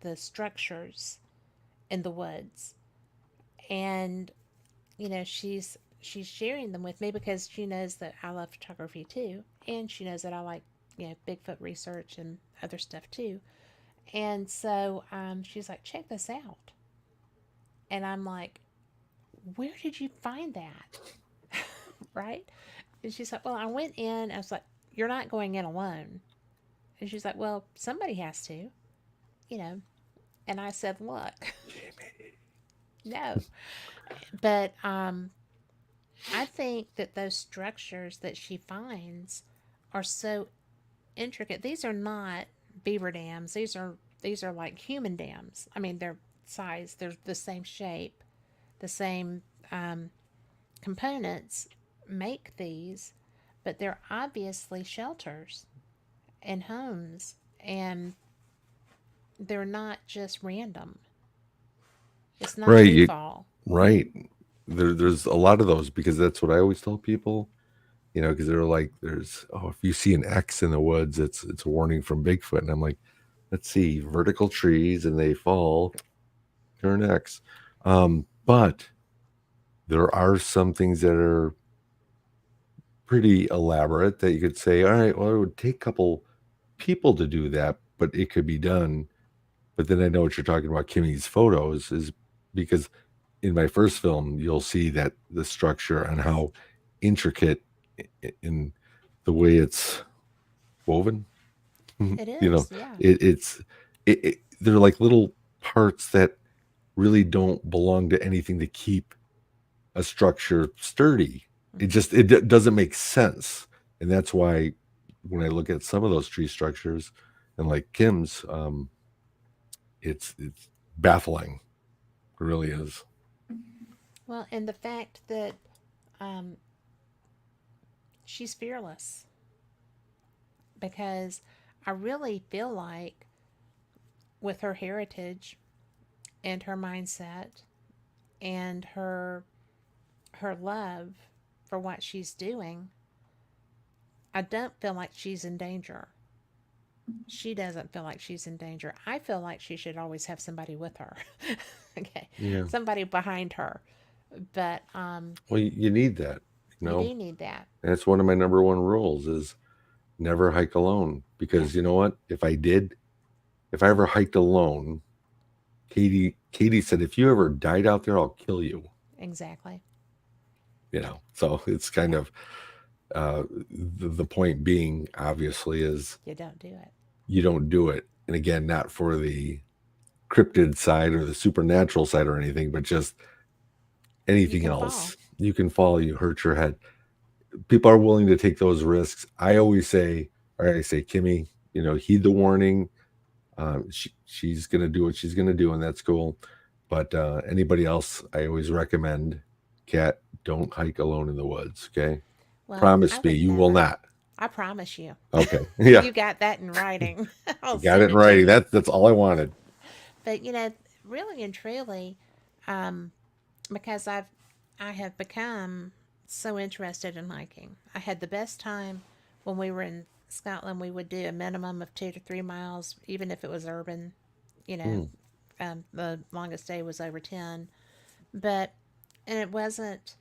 the structures in the woods. And, she's sharing them with me because she knows that I love photography too. And she knows that I like, Bigfoot research and other stuff too. And so she's like, check this out. And I'm like, where did you find that? Right? And she's like, well, I went in. I was like, you're not going in alone. And she's like, well, somebody has to, you know. And I said, look, no. But I think that those structures that she finds are so intricate. These are not beaver dams. These are like human dams. I mean, they're size. They're the same shape, the same um, components make these, but they're obviously shelters and homes, and they're not just random. It's not right. free fall. Right. There's a lot of those because that's what I always tell people. Because they're like, there's if you see an X in the woods, it's a warning from Bigfoot, and I'm like, let's see, vertical trees and they fall, turn X. But there are some things that are pretty elaborate that you could say, all right, well, it would take a couple people to do that, but it could be done. But then I know what you're talking about. Kimmy's photos is because in my first film, you'll see that the structure and how intricate in the way it's woven. It you know, is, yeah. they're like little parts that really don't belong to anything to keep a structure sturdy. Hmm. Doesn't make sense, and that's why when I look at some of those tree structures, and like Kim's, it's baffling. It really is. Well, and the fact that um, she's fearless, because I really feel like with her heritage and her mindset and her love for what she's doing, I don't feel like she's in danger. She doesn't feel like she's in danger. I feel like she should always have somebody with her. Okay. Yeah. Somebody behind her. But Well, you need that. You you know, do need that. and it's one of my number one rules is never hike alone Yeah, because you know what? If I ever hiked alone, Katie said, if you ever died out there, I'll kill you. exactly. So it's kind Yeah. of the point being, obviously, is You don't do it. you don't do it. And again, not for the cryptid side or the supernatural side or anything, but just You anything can fall. else. You can fall, you hurt your head. People are willing to take those risks. I always say, all right, I say, Kimmy, heed the warning. She's going to do what she's going to do, and that's cool. But anybody else, I always recommend, Kat, don't hike alone in the woods. Okay, Well, I promise me would you will never. not. I promise you. Okay, yeah, You got that in writing. I'll you got it send in it to writing. you. That's all I wanted. But really and truly, um, because I have become so interested in hiking. I had the best time when we were in Scotland, we would do a minimum of 2 to 3 miles, even if it was urban. You know, Hmm. the longest day was over 10. But, and it wasn't,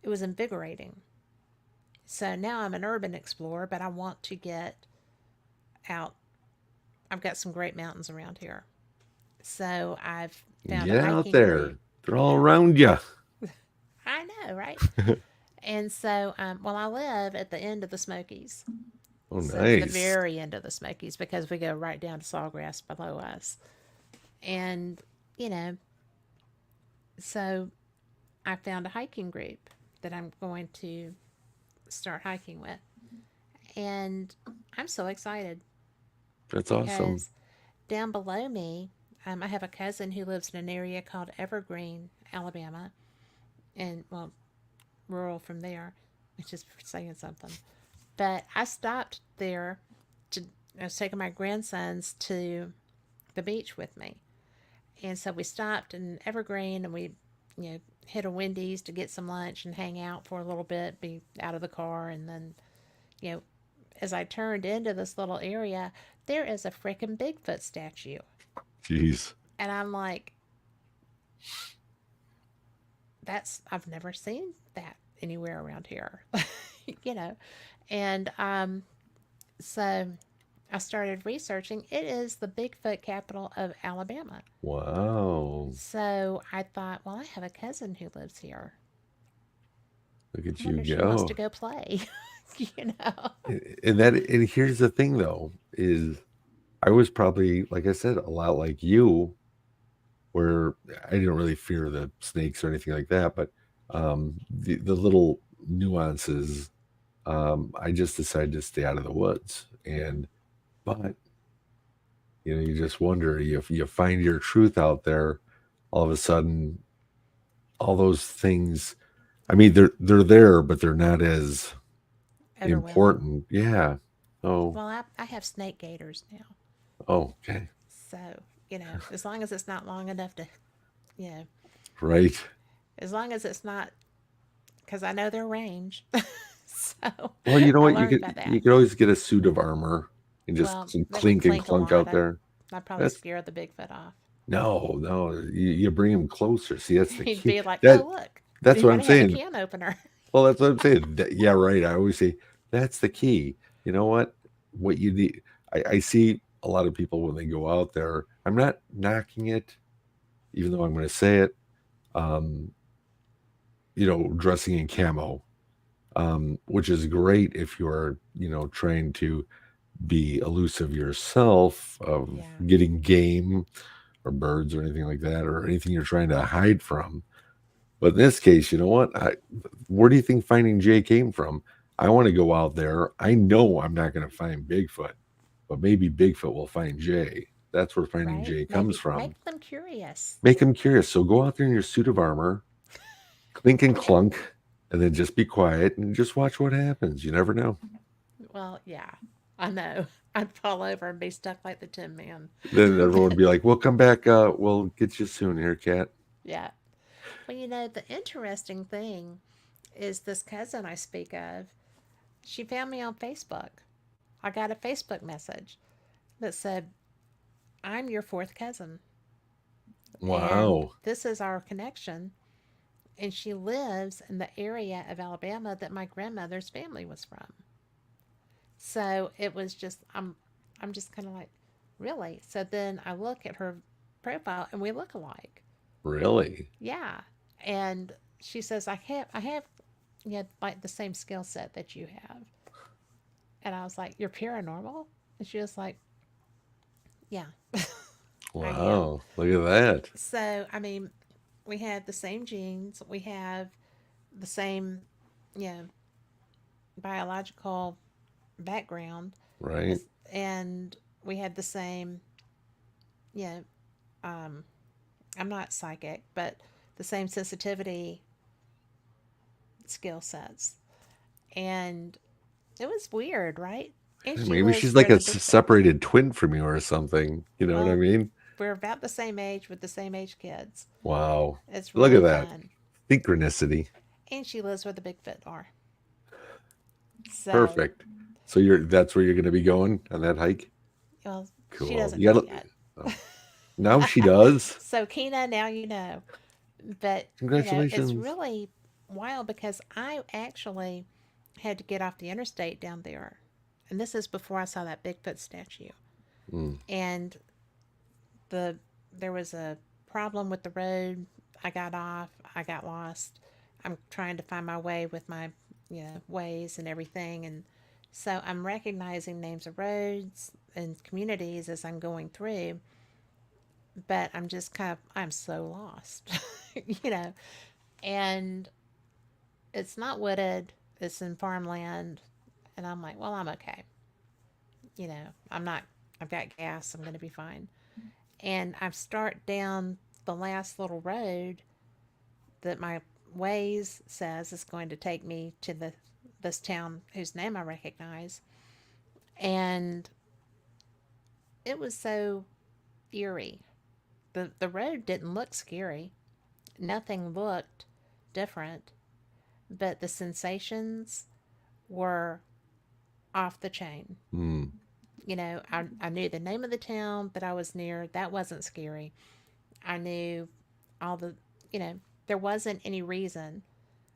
it was invigorating. So now I'm an urban explorer, but I want to get out. I've got some great mountains around here. So I've found a Get out hiking group. there. They're all Yeah, around you. I know, right? And so, well, I live at the end of the Smokies. Oh, So the nice. very end of the Smokies because we go right down to Sawgrass below us. And, you know, so I found a hiking group that I'm going to start hiking with. And I'm so excited That's awesome. because down below me, I have a cousin who lives in an area called Evergreen, Alabama, and well, rural from there, which is saying something. But I stopped there to, I was taking my grandsons to the beach with me. And so we stopped in Evergreen and we, hit a Wendy's to get some lunch and hang out for a little bit, be out of the car. And then, you know, as I turned into this little area, there is a freaking Bigfoot statue. Jeez. And I'm like, I've never seen that anywhere around here, you know. And so I started researching. It is the Bigfoot capital of Alabama. Wow. So I thought, well, I have a cousin who lives here. Look I at you wonder if she wants to go. go play. you know? And here's the thing though, is I was probably, like I said, a lot like you, where I didn't really fear the snakes or anything like that, but the little nuances, I just decided to stay out of the woods. And but you just wonder if you find your truth out there, all of a sudden, all those things. I mean, they're there, but they're not as Overwhelming. important. Yeah. Oh. Well, I have snake gators now. Oh. Okay. So, as long as it's not long enough to, you know, Right. as long as it's not, because I know their range. so Well, you know I what? learned about You that. could always get a suit of armor and just Well, some that would clink and clink a clunk lot. out I'd, there. I'd probably That's scare the Bigfoot off. no, no. You bring him closer. See, that's the He'd key. be like, oh, That look, that's we what I'm already have a saying. can opener. Well, that's what I'm saying. Yeah, right. I always say that's the key. You know what? What you need. I see a lot of people when they go out there. I'm not knocking it, even though I'm going to say it. Um, dressing in camo, which is great if you're, trying to be elusive yourself of Yeah, getting game or birds or anything like that, or anything you're trying to hide from. But in this case, you know what? Where do you think Finding Jay came from? I want to go out there. I know I'm not going to find Bigfoot, but maybe Bigfoot will find Jay. That's where Finding right? Jay comes Maybe from. make them curious. Make him curious. So go out there in your suit of armor, clink and clunk, and then just be quiet and just watch what happens. You never know. Well, yeah, I know. I'd fall over and be stuck like the Tin Man. Then everyone would but be like, "We'll come back. We'll get you soon, here, cat." yeah. Well, the interesting thing is this cousin I speak of, she found me on Facebook. I got a Facebook message that said, I'm your fourth cousin, and Wow. this is our connection. And she lives in the area of Alabama that my grandmother's family was from. So it was just, I'm just kind of like, really? So then I look at her profile and we look alike. Really? Yeah. And she says, I have, like the same skill set that you have. And I was like, you're paranormal? And she was like, yeah, I am. Wow. Look at that. So, I mean, we have the same genes, we have the same, you know, biological background, Right. and we have the same, you know, um, I'm not psychic, but the same sensitivity skill sets. And it was weird, right? And she Maybe lives she's like where a the Bigfoot. separated twin from you or something. You know what I Well, mean? we're about the same age with the same age kids. Wow. It's Look at really that. fun. Synchronicity. And she lives where the Bigfoot are. So, Perfect. So that's where you're going to be going on that hike? Well, she Cool. doesn't You know got yet. to. Now she does. So, Kina, now you know. But, it's Congratulations. really wild because I actually had to get off the interstate down there. And this is before I saw that Bigfoot statue. Mm, And the there was a problem with the road. I got off. I got lost. I'm trying to find my way with my ways and everything, and so I'm recognizing names of roads and communities as I'm going through. But I'm so lost, you know. And it's not wooded. It's in farmland, and I'm like, well, I'm okay. I'm not. I've got gas. I'm going to be fine. And I start down the last little road that my Waze says is going to take me to this town whose name I recognize, and it was so eerie. The road didn't look scary. Nothing looked different, but the sensations were off the chain. mm, I knew the name of the town that I was near. That wasn't scary. I knew all the, you know, there wasn't any reason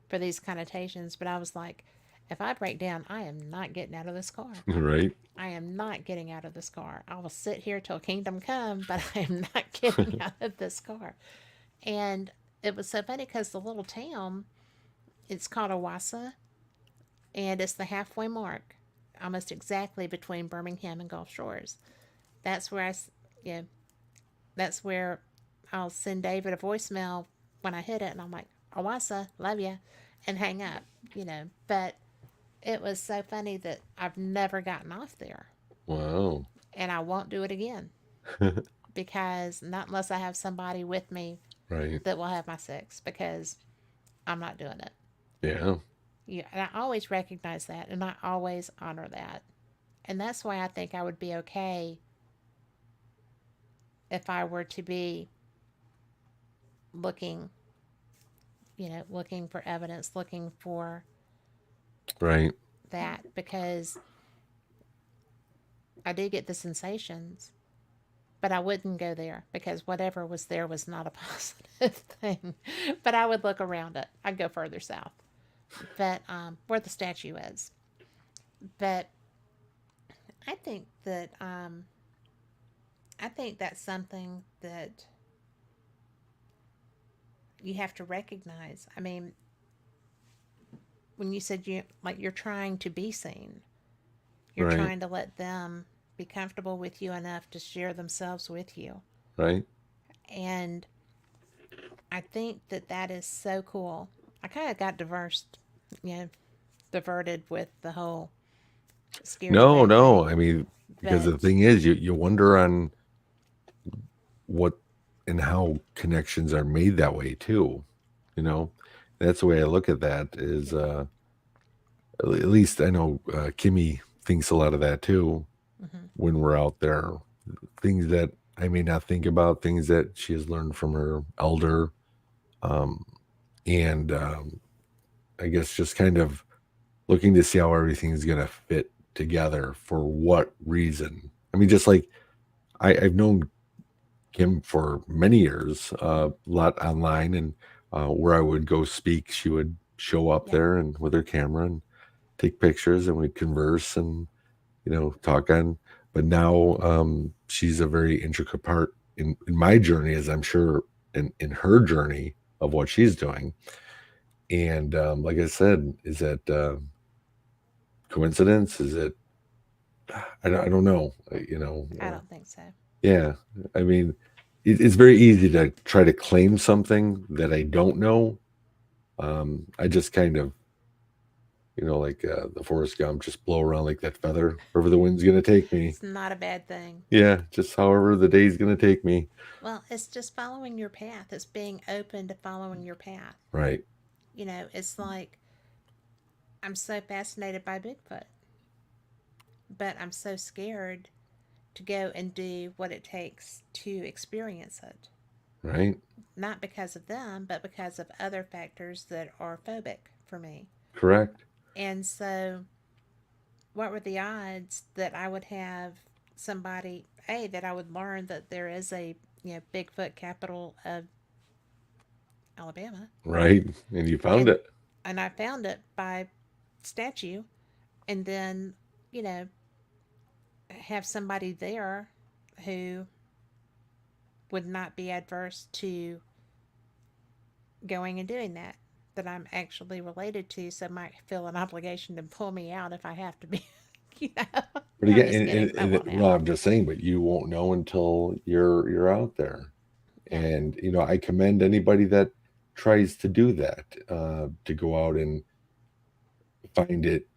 for these connotations, but I was like, if I break down, I am not getting out of this car. right. I am not getting out of this car. I will sit here till kingdom come, but I am not getting out of this car. And it was so funny because the little town, it's called Owassa, and it's the halfway mark, almost exactly between Birmingham and Gulf Shores. That's where you know, that's where I'll send David a voicemail when I hit it, and I'm like, Owassa, love ya, and hang up. But it was so funny that I've never gotten off there, Wow. and I won't do it again because not unless I have somebody with me Right. that will have my six, because I'm not doing it. Yeah. Yeah, and I always recognize that, and I always honor that, and that's why I think I would be okay if I were to be looking, looking for evidence, looking for Right. that, because I do get the sensations, but I wouldn't go there because whatever was there was not a positive thing. But I would look around it. I'd go further south, but where the statue is. But I think that that's something that you have to recognize. I mean, when you said you're trying to be seen, you're Right. trying to let them be comfortable with you enough to share themselves with you. Right. And I think that that is so cool. I kind of got you know, diverted with the whole scary No, road no. thing. I mean, because But the thing is, you wonder on what and how connections are made that way too. You know, that's the way I look at that. Is at least I know Kimmy thinks a lot of that too mm-hmm, when we're out there. Things that I may not think about, things that she has learned from her elder, um, and I guess just kind of looking to see how everything's going to fit together for what reason. I mean, just like I've known Kim for many years, a lot online, and where I would go speak, she would show up yep, there and with her camera and take pictures, and we'd converse and talk on. But now she's a very intricate part in my journey, as I'm sure in her journey of what she's doing. And like I said, is that coincidence? Is it? I don't know. I don't think so. Yeah. I mean, it's very easy to try to claim something that I don't know. I just kind of, like the Forrest Gump, just blow around like that feather, wherever the wind's going to take me. It's not a bad thing. Yeah, just however the day's going to take me. Well, it's just following your path. It's being open to following your path. Right. It's like I'm so fascinated by Bigfoot, but I'm so scared to go and do what it takes to experience it. Right. Not because of them, but because of other factors that are phobic for me. Correct. And so what were the odds that I would have somebody, that I would learn that there is a, Bigfoot capital of Alabama, Right. And you found and it. I found it by statue, and then, you know, have somebody there who would not be adverse to going and doing that, that I'm actually related to, so might feel an obligation to pull me out if I have to be. you know, But I'm again, just kidding. I won't have well, to. I'm just saying, but you won't know until you're out there. Yeah, And I commend anybody that tries to do that, to go out and find it.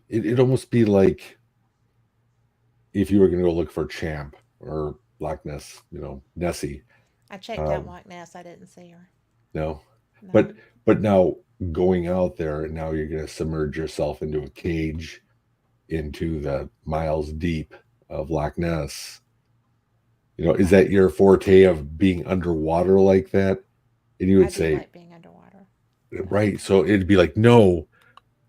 It'd almost be like if you were going to go look for Champ or Loch Ness, Nessie. I checked out Um, Loch Ness. I didn't see her. no, but No. now going out there, now you're going to submerge yourself into a cage, into the miles deep of Loch Ness. Is Right. that your forte of being underwater like that? And you I would do say, like being underwater. But right. So it'd be like, no,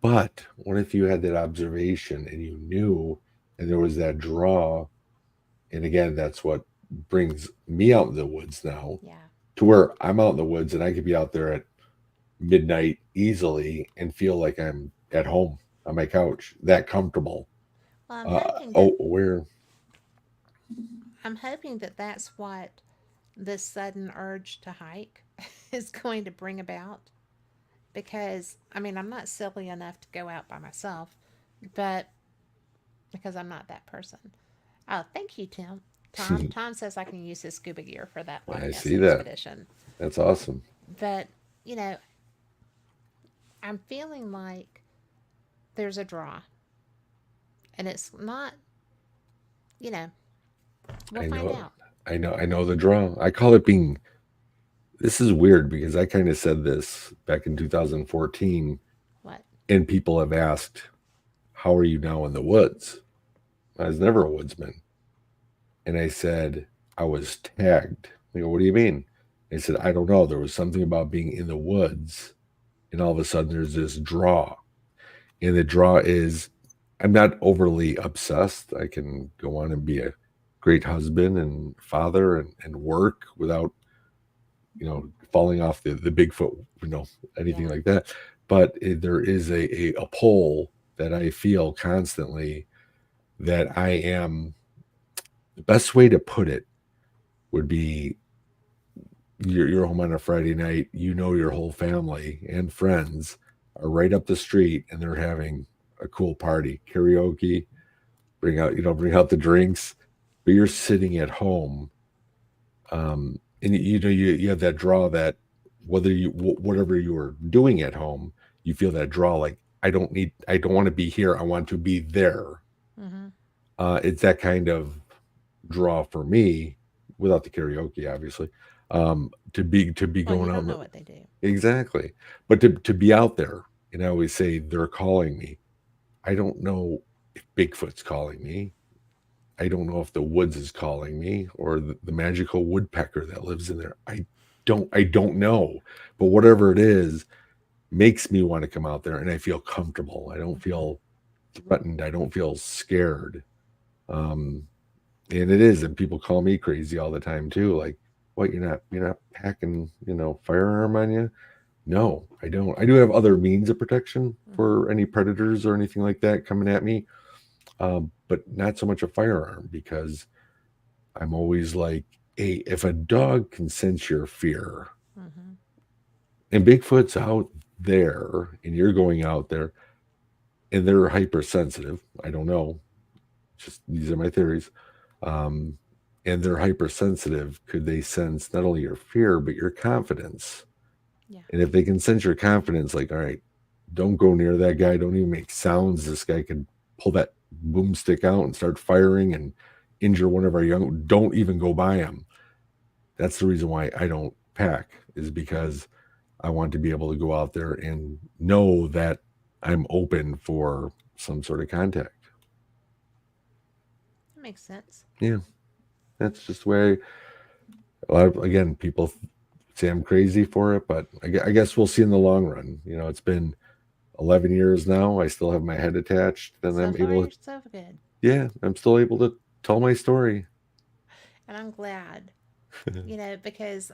but what if you had that observation and you knew, and there was that draw? And again, that's what brings me out in the woods now, yeah. to where I'm out in the woods and I could be out there at midnight easily and feel like I'm at home on my couch, that comfortable. Well, Oh, where? I'm hoping that that's what this sudden urge to hike is going to bring about, because I mean, I'm not silly enough to go out by myself, but because I'm not that person. Oh, thank you, Tim. Tom says I can use his scuba gear for that Loch I Ness see that. expedition. That's awesome. But, you know, I'm feeling like there's a draw. And it's not, you know, we'll I find know. out. I know the draw. I call it being. This is weird because I kind of said this back in 2014, What? and people have asked, "How are you now in the woods?" I was never a woodsman, and I said I was tagged. They go, "What do you mean?" I said, "I don't know. There was something about being in the woods, and all of a sudden there's this draw, and the draw is, I'm not overly obsessed. I can go on and be a great husband and father and work without falling off the Bigfoot, anything Yeah. like that. But there is a pull that I feel constantly, that I am. The best way to put it would be, you're home on a Friday night. Your whole family and friends are right up the street, and they're having a cool party, karaoke. Bring out the drinks, but you're sitting at home, and you have that draw, that whatever you're doing at home, you feel that draw, like, I don't want to be here, I want to be there. Mm-hmm. It's that kind of draw for me, without the karaoke, obviously, to be Well, you going out don't know what they do. exactly, but to be out there. And I always say, they're calling me. I don't know if Bigfoot's calling me. I don't know if the woods is calling me, or the magical woodpecker that lives in there. I don't know. But whatever it is makes me want to come out there, and I feel comfortable. I don't Mm-hmm. feel threatened. I don't feel scared. Um, and it is, and people call me crazy all the time too. Like, what, you're not packing, firearm on you? No, I don't. I do have other means of protection Mm-hmm. for any predators or anything like that coming at me. But not so much a firearm, because I'm always like, hey, if a dog can sense your fear, Mm-hmm. and Bigfoot's out there, and you're going out there, and they're hypersensitive, I don't know, just these are my theories. Um, and they're hypersensitive. Could they sense not only your fear, but your confidence? Yeah. And if they can sense your confidence, like, all right, don't go near that guy, don't even make sounds. This guy could pull that boomstick out and start firing and injure one of our young. Don't even go by him. That's the reason why I don't pack, is because I want to be able to go out there and know that I'm open for some sort of contact. That makes sense. Yeah, that's just the way. A lot of, again, people say I'm crazy for it, but I guess we'll see in the long run. It's been 11 years now, I still have my head attached. Then So I'm far, able you're to, so good. yeah, I'm still able to tell my story. And I'm glad, because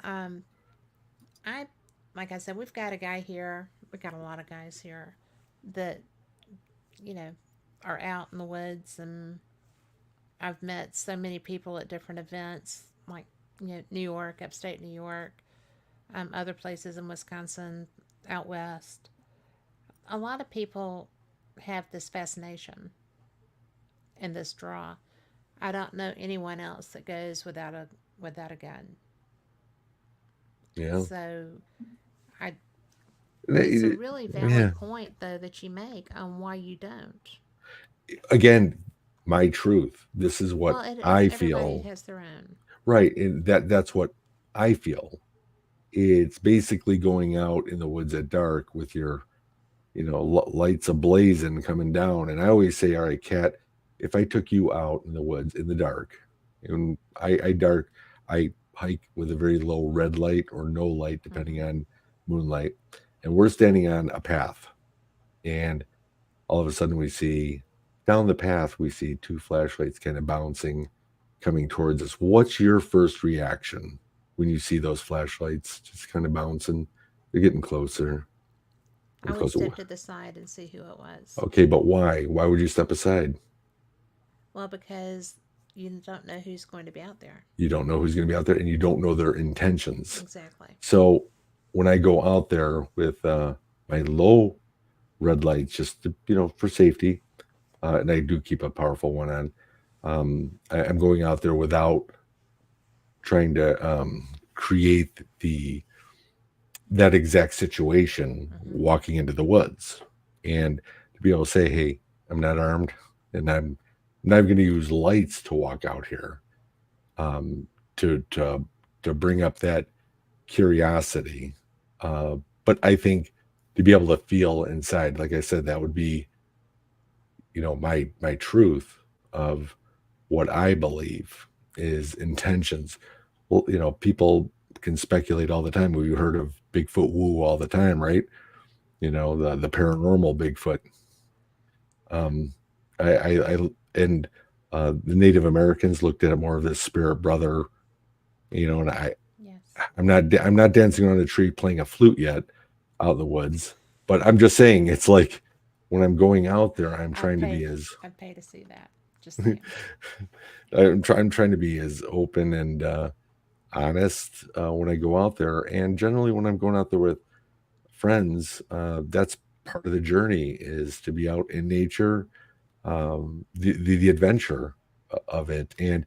I, like I said, we've got a guy here. We've got a lot of guys here that, you know, are out in the woods. And I've met so many people at different events, like, New York, upstate New York, other places in Wisconsin, out west. A lot of people have this fascination and this draw. I don't know anyone else that goes without a gun. Yeah. So I it's a And really yeah. valid point though that you make on why you don't. Again, my truth. This is what Well, it's I everybody feel. has their own. Right. And that's what I feel. It's basically going out in the woods at dark with your, lights ablazing coming down. And I always say, all right, Kat, if I took you out in the woods in the dark, and I hike with a very low red light or no light, depending Mm-hmm. on moonlight, and we're standing on a path, and all of a sudden we see down the path, we see two flashlights kind of bouncing, coming towards us. What's your first reaction when you see those flashlights just kind of bouncing? They're getting closer I and would closer. step to the side and see who it was. Okay, but why? Why would you step aside? Well, because you don't know who's going to be out there. You don't know who's going to be out there, and you don't know their intentions. Exactly. So when I go out there with my low red lights, just to, for safety, and I do keep a powerful one on. I'm going out there without trying to create that exact situation, Mm-hmm. walking into the woods, and to be able to say, "Hey, I'm not armed, and I'm not going to use lights to walk out here." Um, to bring up that curiosity, uh, but I think to be able to feel inside, like I said, that would be, my truth of what I believe is intentions. Well, people can speculate all the time. We've heard of Bigfoot woo all the time, right? The paranormal Bigfoot. Um, I and the Native Americans looked at it more of this spirit brother, and Yes. I'm not dancing on a tree playing a flute yet out in the woods, but I'm just saying it's like when I'm going out there, I'm I'd trying to pay. be as I'd pay to see that. Just saying. I'm trying to be as open and honest when I go out there, and generally when I'm going out there with friends, that's part of the journey is to be out in nature, the adventure of it, and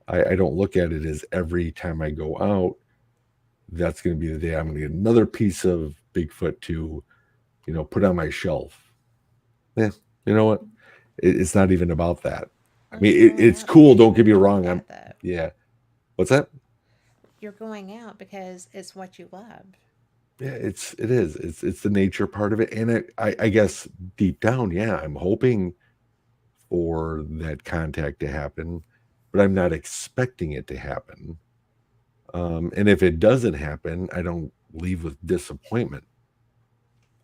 I don't look at it as every time I go out, that's going to be the day I'm going to get another piece of Bigfoot to, put on my shelf. Yeah, you know what? It's not even about that. I Well, mean, you're going it's out cool. because you Don't get me enjoy wrong. that, though. Yeah. What's that? You're going out because it's what you love. Yeah, it's the nature part of it, and I guess deep down, yeah, I'm hoping for that contact to happen, but I'm not expecting it to happen. And if it doesn't happen, I don't leave with disappointment.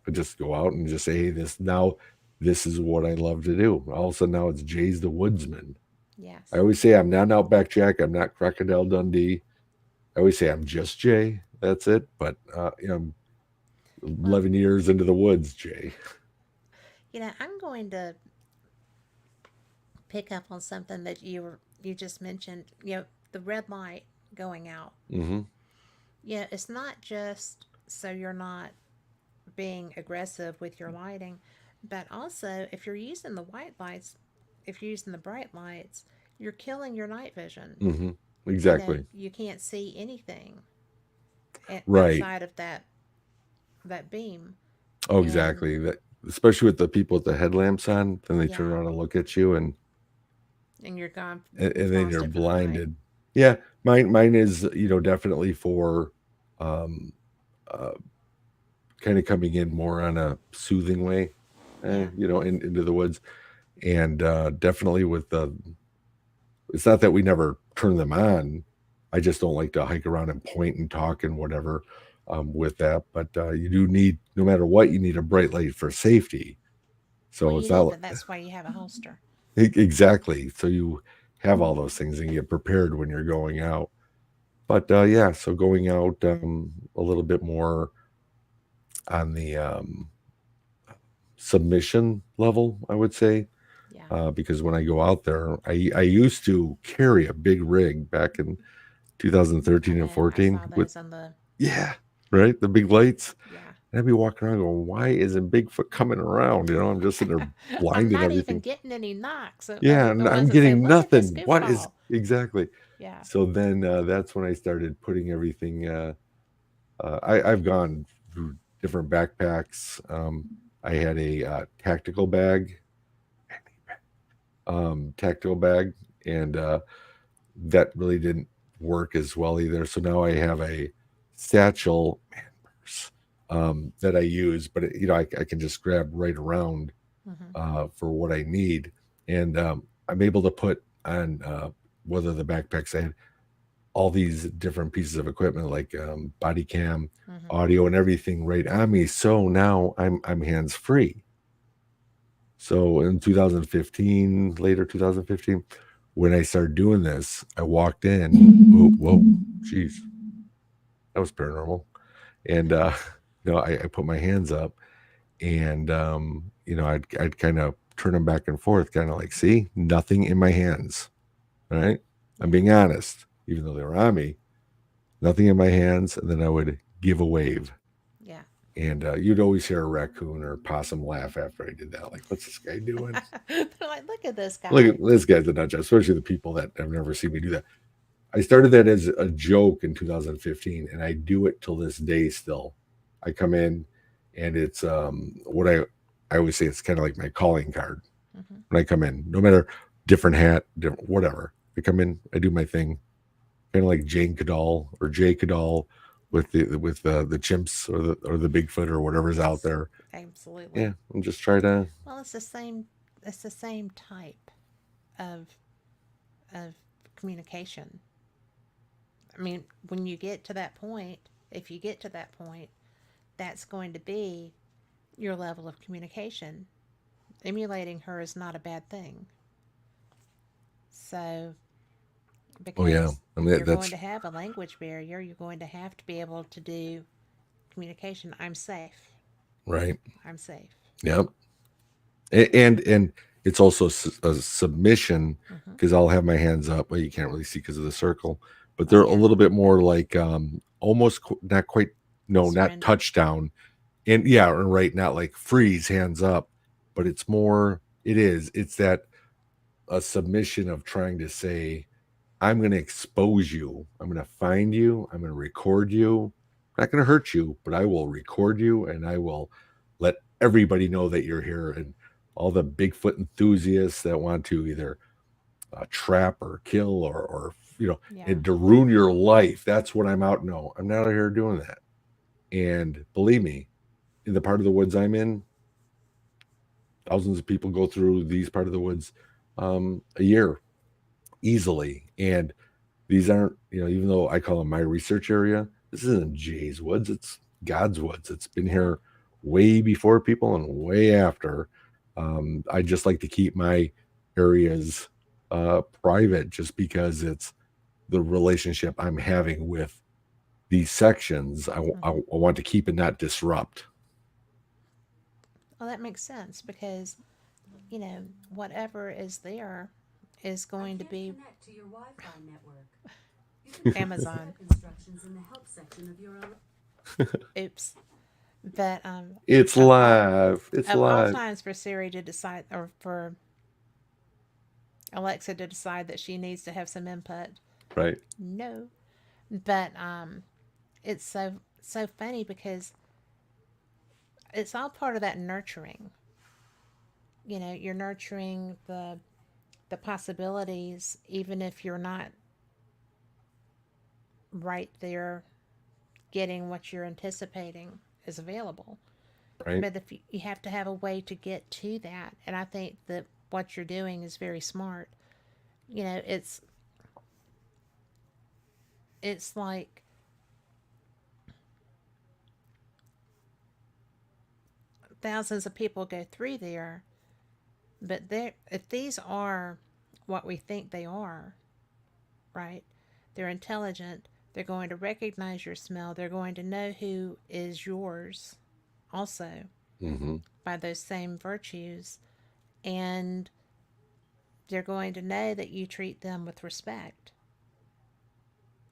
I just go out and just say, hey, this is what I love to do. All of a sudden now it's Jay's the Woodsman. I Yes. always say I'm not Outback Jack. I'm not Crocodile Dundee. I always say I'm just Jay. That's it. But I'm Well, 11 years into the woods, Jay. I'm going to pick up on something that you just mentioned. The red light going out. Hmm. It's not just so you're not being aggressive with your lighting, but also if you're using the white lights, if you're using the bright lights, you're killing your night vision. Hmm. Exactly. You can't see anything Right. outside of that beam, Oh, and exactly. That, especially with the people with the headlamps on, then they turn yeah, around and look at you, and you're gone. and You've then lost you're it for the night. blinded. Yeah, mine is definitely for um, uh, kind of coming in more on a soothing way, Yeah. into the woods, and definitely with the. It's not that we never turn them on. I just don't like to hike around and point and talk and whatever. with that. But you do need, no matter what, you need a bright light for safety. Well, So you it's do, not but that's why you have a holster. exactly. So you have all those things and get prepared when you're going out. But yeah, so going out a little bit more on the submission level, I would say, Yeah. because when I go out there, I used to carry a big rig back in I 2013 and know. I 14 saw with, those on the. yeah, right, the big lights. Yeah. And I'd be walking around going, why isn't Bigfoot coming around? You know, I'm just sitting there I'm blind and not even everything. getting any knocks. Yeah, They're and the I'm ones that say, getting look at this nothing. What is goofball. exactly? Yeah. So then that's when I started putting everything. I've gone through different backpacks. I had a tactical bag, and that really didn't work as well either. So now I have a satchel purse, that I use, but I can just grab right around Hmm. for what I need, and I'm able to put on whether the backpacks I had all these different pieces of equipment like body cam, Hmm. audio, and everything right on me. So now I'm hands free. So in 2015, later 2015, when I started doing this, I walked in. Oh, whoa, jeez, that was paranormal. And I put my hands up, and I'd kind of turn them back and forth, kind of like, see, nothing in my hands. All right, I'm Yeah. being honest, even though they were on me, nothing in my hands, and then I would give a wave. Yeah. And you'd always hear a raccoon or possum laugh after I did that. Like, what's this guy doing? They're like, look at this Look at guy. this guy's a nut job, especially the people that have never seen me do that. I started that as a joke in 2015, and I do it till this day still. I come in, and it's what I always say, it's kind of like my calling card Hmm. when I come in. No matter different hat, different whatever, I come in, I do my thing, kind of like Jane Goodall or Jay Goodall Yeah. with the chimps or the Bigfoot or whatever's out Yes. there. Yeah, Absolutely. I'm just trying to. Well, it's the same. It's the same type of of communication. I mean, when you get to that point, if you get to that point, that's going to be your level of communication. Emulating her is not a bad thing. So, Oh yeah, because I mean you're going that's to have a language barrier, you're going to have to be able to do communication. I'm safe. right. I'm safe. Yep. And it's also a submission Hmm. because I'll have my hands up. Well, you can't really see because of the circle, but Oh, they're a yeah. little bit more like almost not quite. No, not Surrender. touchdown. And yeah, right, not like freeze, hands up, but it's more. It is. It's that a submission of trying to say, I'm going to expose you. I'm going to find you. I'm going to record you. I'm not going to hurt you, but I will record you, and I will let everybody know that you're here. And all the Bigfoot enthusiasts that want to either trap or kill or Yeah. and to ruin your life. That's what I'm out. No, I'm not out here doing that. And believe me, in the part of the woods I'm in, thousands of people go through these part of the woods a year easily. And these aren't, even though I call them my research area, this isn't Jay's woods. It's God's woods. It's been Yeah. here way before people and way after. I just like to keep my areas private just because it's the relationship I'm having with these sections. Hmm. I want to keep and not disrupt. Well, that makes sense because, whatever is there is I going to can't be connect to your Wi-Fi network. You can find the Amazon. setup instructions in the help section of your. Oops. But It's of all live. It's of all live. times for Siri to decide, or for Alexa to decide that she needs to have some input, Right. no. But it's so funny because it's all part of that nurturing. You're nurturing the possibilities, even if you're not right there getting what you're anticipating is available. Right. But if you have to have a way to get to that, and I think that what you're doing is very smart. You know, it's like thousands of people go through there, but if these are what we think they are, right? They're intelligent. They're going to recognize your smell. They're going to know who is yours also Hmm. by those same virtues. And they're going to know that you treat them with respect.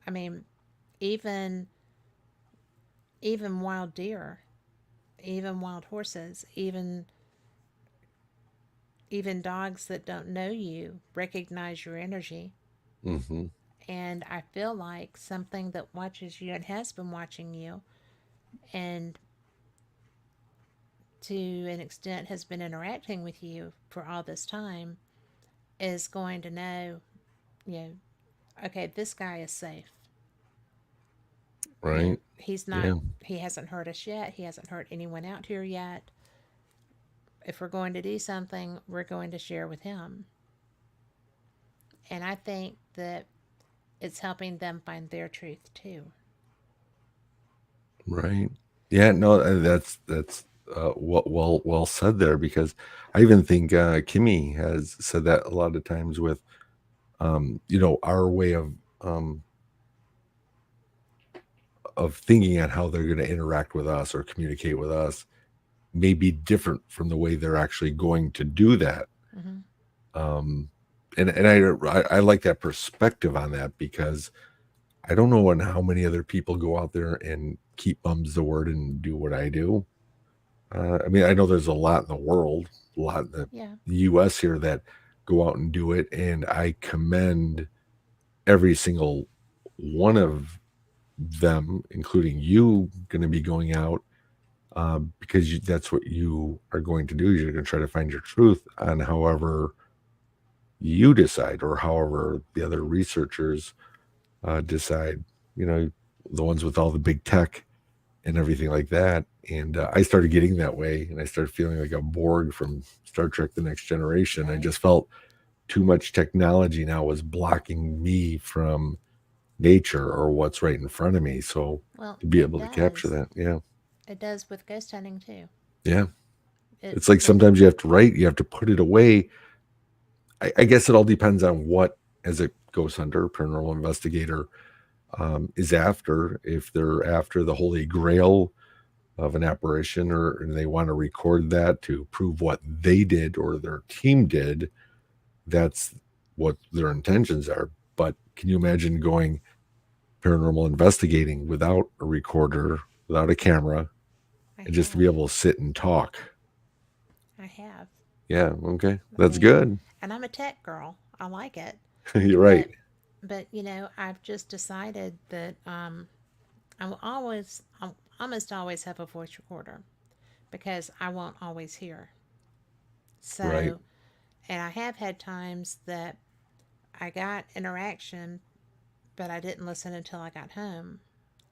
I mean, even even wild deer, even wild horses, even dogs that don't know you recognize your energy. Hmm. And I feel like something that watches you and has been watching you and to an extent has been interacting with you for all this time is going to know, you know, okay, this guy is safe. You know, Right. he's not, Yeah. he hasn't hurt us yet. He hasn't hurt anyone out here yet. If we're going to do something, we're going to share with him. And I think that it's helping them find their truth too. Right. Yeah. No, that's well said there, because I even think Kimmy has said that a lot of times with our way um of thinking at how they're going to interact with us or communicate with us may be different from the way they're actually going to do that. Mm-hmm. Um, and I like that perspective on that, because I don't know on how many other people go out there and keep bums the word and do what I do. I mean, I know there's a lot in the world, a lot in the Yeah. U.S. here that go out and do it, and I commend every single one of them, including you, going to be going out because that's what you are going to do. You're going to try to find your truth on however you decide, or however the other researchers decide. You know, the ones with all the big tech and everything like that. And I started getting that way, and I started feeling like a Borg from Star Trek: The Next Generation. I Right. just felt too much technology now was blocking me from nature or what's right in front of me. So Well, to be it able to capture does. that, yeah, It does with ghost hunting too. yeah. It's It's like the sometimes you have to write, you have to put it away. I guess it all depends on what, as a ghost hunter, paranormal investigator, is after. If they're after the holy grail of an apparition, or and they want to record that to prove what they did or their team did, that's what their intentions are. But can you imagine going paranormal investigating without a recorder, without a camera, I and just to be have. able to sit and talk? I have. Yeah, okay, I that's mean, good. and I'm a tech girl. I like it. You're right. But I've just decided that I almost always have a voice recorder because I won't always hear. Right. So, and I have had times that I got interaction, but I didn't listen until I got home.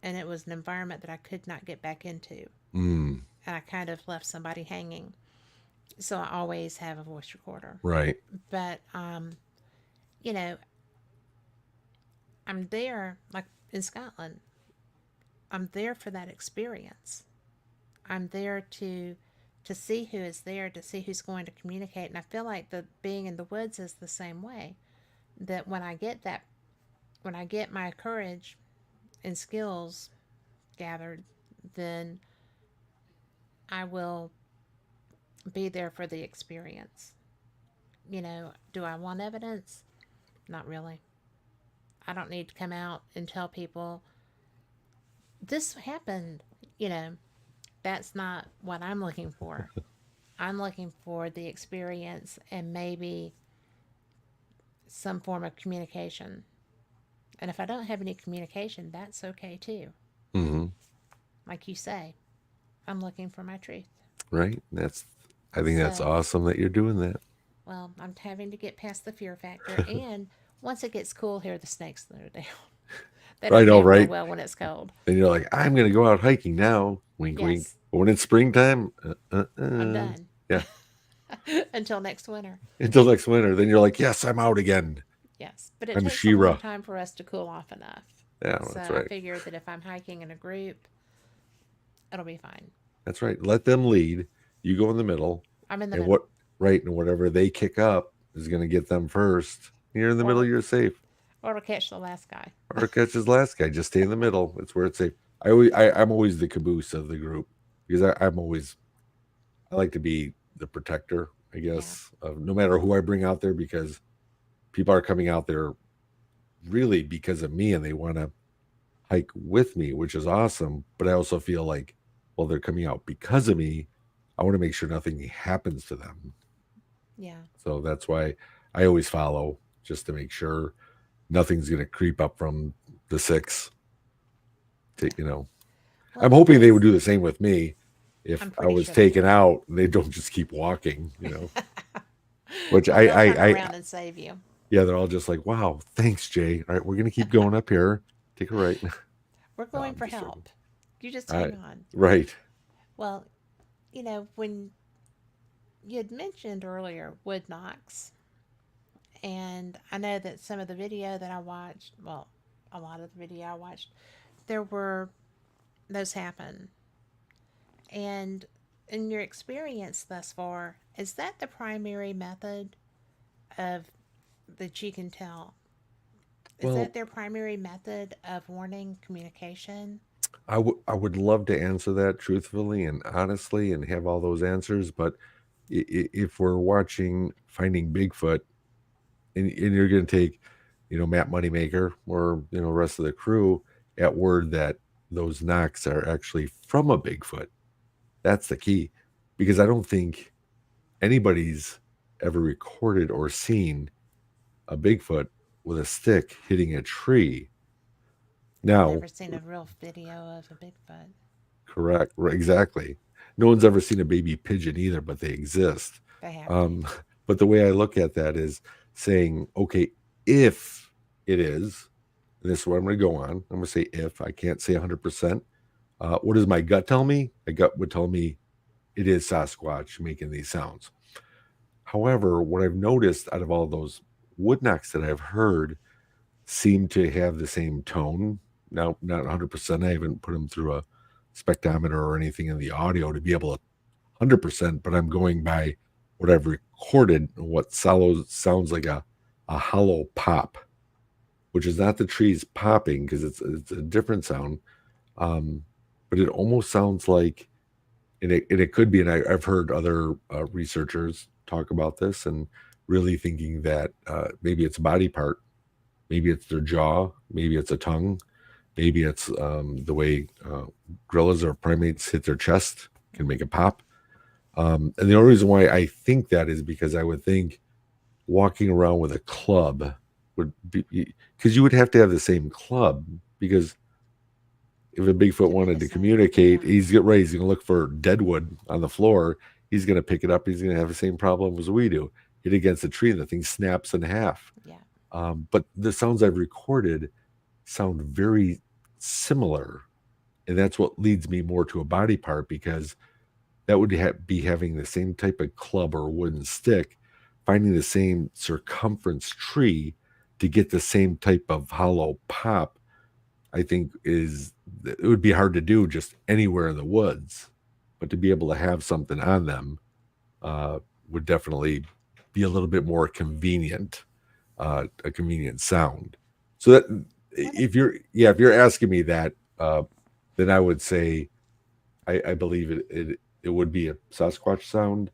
And it was an environment that I could not get back into. Mm, And I kind of left somebody hanging. So I always have a voice recorder. right. But, you know, I'm there, like in Scotland, I'm there for that experience. I'm there to see who is there, to see who's going to communicate. And I feel like the being in the woods is the same way. That when I get my courage and skills gathered, then I will be there for the experience. Do I want evidence? Not really. I don't need to come out and tell people this happened. You know, that's not what I'm looking for. I'm looking for the experience and maybe some form of communication. And if I don't have any communication, that's okay too. Hmm. Like you say, I'm looking for my truth. Right. I think that's So, awesome that you're doing that. well, I'm having to get past the fear factor. And once it gets cool here, the snakes slow down. They I don't know, behave real right? well when it's cold. And you're like, I'm going to go out hiking now. Wink, wink. Yes, But when it's springtime, I'm done. yeah, Until next winter. until next winter. Then you're like, yes, I'm out again. Yes, but it I'm takes a long Shira. time for us to cool off enough. Yeah, So that's I right. figure that if I'm hiking in a group, it'll be fine. That's right. Let them lead. You go in the middle, I'm in the and middle. and whatever they kick up is going to get them first. You're in the middle, Or you're safe. or to catch the last guy. Or catch his last guy. Just stay in the middle. It's where it's safe. I'm always the caboose of the group because I like to be the protector, I Yeah. guess, of no matter who I bring out there because people are coming out there really because of me and they want to hike with me, which is awesome. But I also feel like, well, they're coming out because of me. I want to make sure nothing happens to them. Yeah. So that's why I always follow just to make sure nothing's going to creep up from the six. To. Well, I'm it hoping they was. would do the same with me if I'm I pretty was sure they taken would. out. They don't just keep walking. Which Well, they'll turn around and save you. yeah, they're all just like, wow, thanks, Jay. All right, we're gonna keep going up here. Take a right. We're No, going I'm for just joking. help. You just I hang on. right. Well, when you had mentioned earlier wood knocks, and I know that some of the video that I watched, well, a lot of the video I watched, there were those happen. And in your experience thus far, is that the primary method of that you can tell? Is that Well, their primary method of warning communication? I would love to answer that truthfully and honestly and have all those answers, but if we're watching Finding Bigfoot and you're going to take, Matt Moneymaker or the rest of the crew at word that those knocks are actually from a Bigfoot. That's the key, because I don't think anybody's ever recorded or seen a Bigfoot with a stick hitting a tree. I've Now, never seen a real video of a Bigfoot. correct, right, exactly. No one's ever seen a baby pigeon either, but they exist. They have to. Um, but the way I look at that is saying, okay, if it is, and this is what I'm going to go on. I'm going to say if. I can't say 100%. What does my gut tell me? My gut would tell me it is Sasquatch making these sounds. However, what I've noticed out of all those wood knocks that I've heard seem to have the same tone. Now, not 100%. I haven't put them through a spectrometer or anything in the audio to be able to 100%, but I'm going by what I've recorded, what sounds like a hollow pop, which is not the trees popping because it's a different sound. Um, but it almost sounds like, and it could be, and I've heard other researchers talk about this and really thinking that maybe it's a body part, maybe it's their jaw, maybe it's a tongue, maybe it's the way gorillas or primates hit their chest can make a pop. And the only reason why I think that is because I would think walking around with a club would be because you would have to have the same club because if a Bigfoot To be the wanted to same. communicate, Yeah. he's get ready. He's going to look for deadwood on the floor. He's going to pick it up. He's going to have the same problem as we do. Hit against a tree, and the thing snaps in half. Yeah. But the sounds I've recorded sound very similar, and that's what leads me more to a body part because that would be having the same type of club or wooden stick, finding the same circumference tree to get the same type of hollow pop. I think it would be hard to do just anywhere in the woods, but to be able to have something on them uh, would definitely be a little bit more convenient, a convenient sound. So that What if if you're asking me that, then I would say I believe it would be a Sasquatch sound,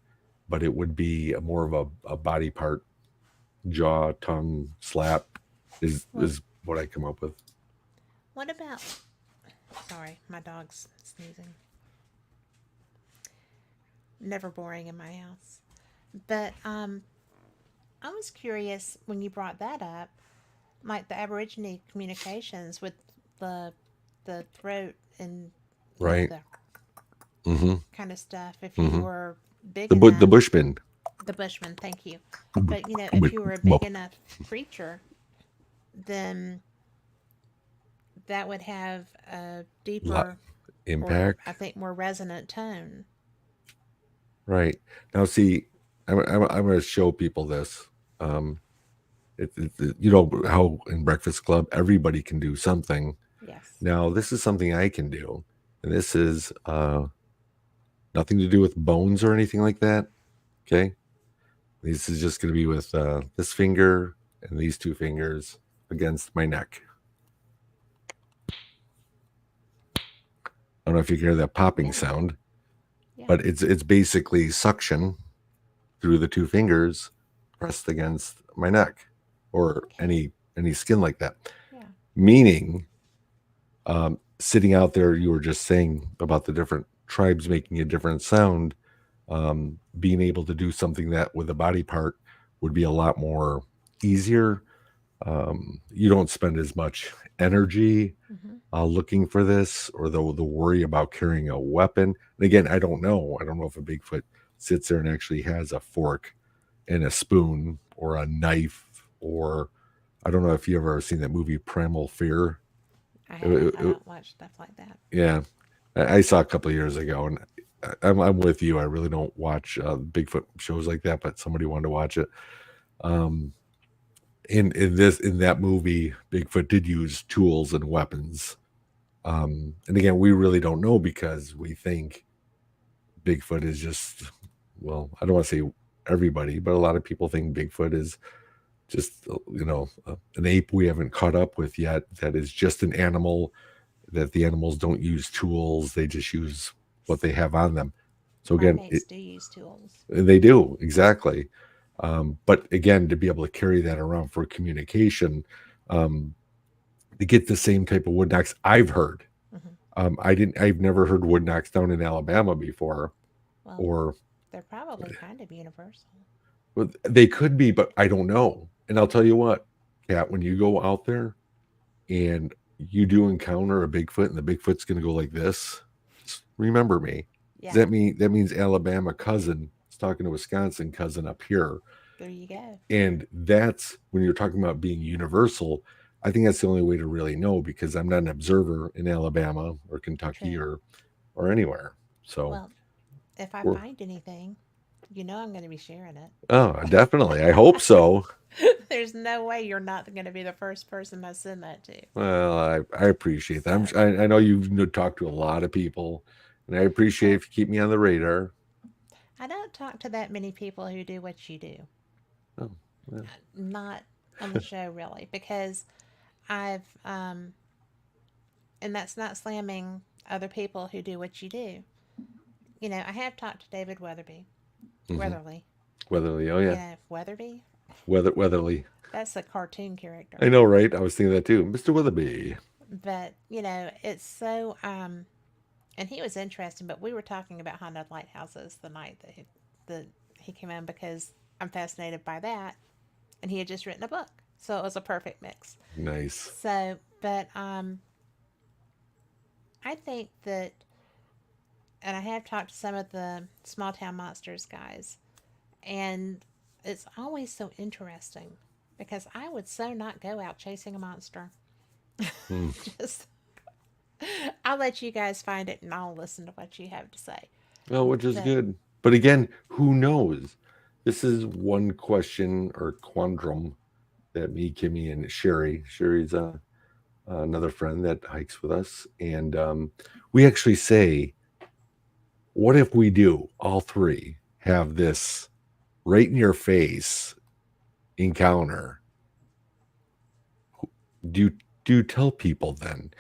but it would be more of a body part, jaw, tongue slap well is what I come up with. what about sorry, my dog's sneezing. Never boring in my house. But I was curious when you brought that up, like the Aborigine communications with the the throat and Right. the Mm-hmm. kind of stuff. If you Mm-hmm. were big The enough, Bushman. the Bushman, thank you. But if you were a big enough creature, then that would have a deeper or Impact. I think more resonant tone. Right. Now, see, I'm going to show people this. Um, you know how in Breakfast Club everybody can do something. Yes. Now, this is something I can do, and this is Nothing to do with bones or anything like that. Okay. This is just going to be with this finger and these two fingers against my neck. I don't know if you can hear that popping Yeah. sound, Yeah. but it's basically suction through the two fingers pressed against my neck or Okay. any skin like that. Yeah. Meaning, sitting out there, you were just saying about the different tribes making a different sound. Being able to do something that with a body part would be a lot more easier. You don't spend as much energy Mm-hmm. looking for this or the worry about carrying a weapon. And again, I don't know. I don't know if a Bigfoot sits there and actually has a fork and a spoon or a knife, or I don't know if you ever seen that movie Primal Fear. I It- haven't. it- I it- don't watch stuff like that. yeah, I saw a couple of years ago, and I'm with you. I really don't watch Bigfoot shows like that, but somebody wanted to watch it. Um, in that movie, Bigfoot did use tools and weapons. And again, we really don't know because we think Bigfoot is just, well, I don't want to say everybody, but a lot of people think Bigfoot is just, an ape we haven't caught up with yet. That is just an animal, that the animals don't use tools. They just use what they have on them. So again, Primates do use tools. they do exactly. But again, to be able to carry that around for communication, um, to get the same type of wood knocks I've heard. Mm-hmm. I've never heard wood knocks down in Alabama before, Well, or they're probably kind of universal. well, they could be, but I don't know. And I'll tell you what, Kat, when you go out there and you do encounter a Bigfoot and the Bigfoot's going to go like this, just remember me. Does Yeah. that means Alabama cousin is talking to Wisconsin cousin up here? There you go. And that's when you're talking about being universal. I think that's the only way to really know because I'm not an observer in Alabama or Kentucky True. or anywhere. So Well, if I we're find anything, you know I'm going to be sharing oh definitely. I hope so. it. There's no way you're not going to be the first person I send that to. Well, I appreciate that. So, I know you've talked to a lot of people, and I appreciate well, if you keep me on the radar. I don't talk to that many people who do what you do. Oh, well, Not on the show, really, because I've, and that's not slamming other people who do what you do. You know, I have talked to David mm-hmm. Weatherly. Weatherly. Oh You yeah, know, Weatherby? Weatherly. That's a cartoon I character. know, right? I was thinking that too, Mr. Weatherby. But, you know, it's so, and he was interesting, but we were talking about haunted lighthouses the night that he came in because I'm fascinated by that. And he had just written a book. So it was a perfect mix. Nice. So, but I think that, and I have talked to some of the small town monsters guys, and it's always so interesting because I would so not go out chasing a monster. Hmm. Just, I'll let you guys find it and I'll listen to what you have to say. Oh, which is But good. But again, who knows? This is one question or quandrum that me, Kimmy, and Sherry's another friend that hikes with us, and we actually say, what if we do all three have this right in your face encounter? Do you, do you tell people then?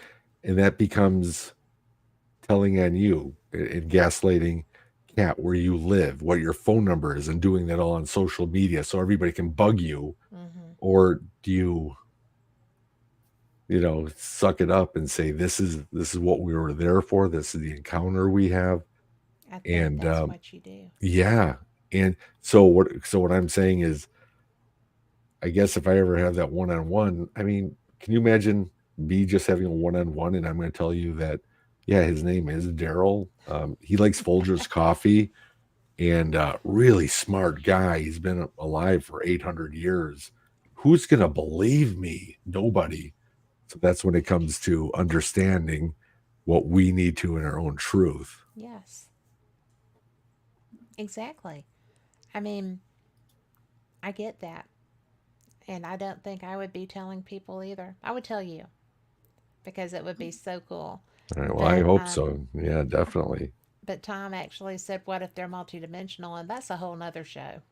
And that becomes telling on you and gaslighting Cat where you live, what your phone number is, and doing that all on social media so everybody can bug you. mm-hmm. Or do you, suck it up and say this is what we were there for, this is the encounter we have? I think And that's what you do. yeah. And so what I'm saying is, I guess if I ever have that one-on-one, I mean, can you imagine me just having a one-on-one and I'm going to tell you that, yeah, his name is Daryl. He likes Folgers coffee, and really smart guy. He's been alive for 800 years. Who's going to believe me? Nobody. So that's when it comes to understanding what we need to in our own truth. Yes, exactly. I mean, I get that. And I don't think I would be telling people either. I would tell you because it would be so cool. All right, well, I But hope so. Yeah, definitely. But Tom actually said, "What if they're multidimensional?" And that's a whole nother show.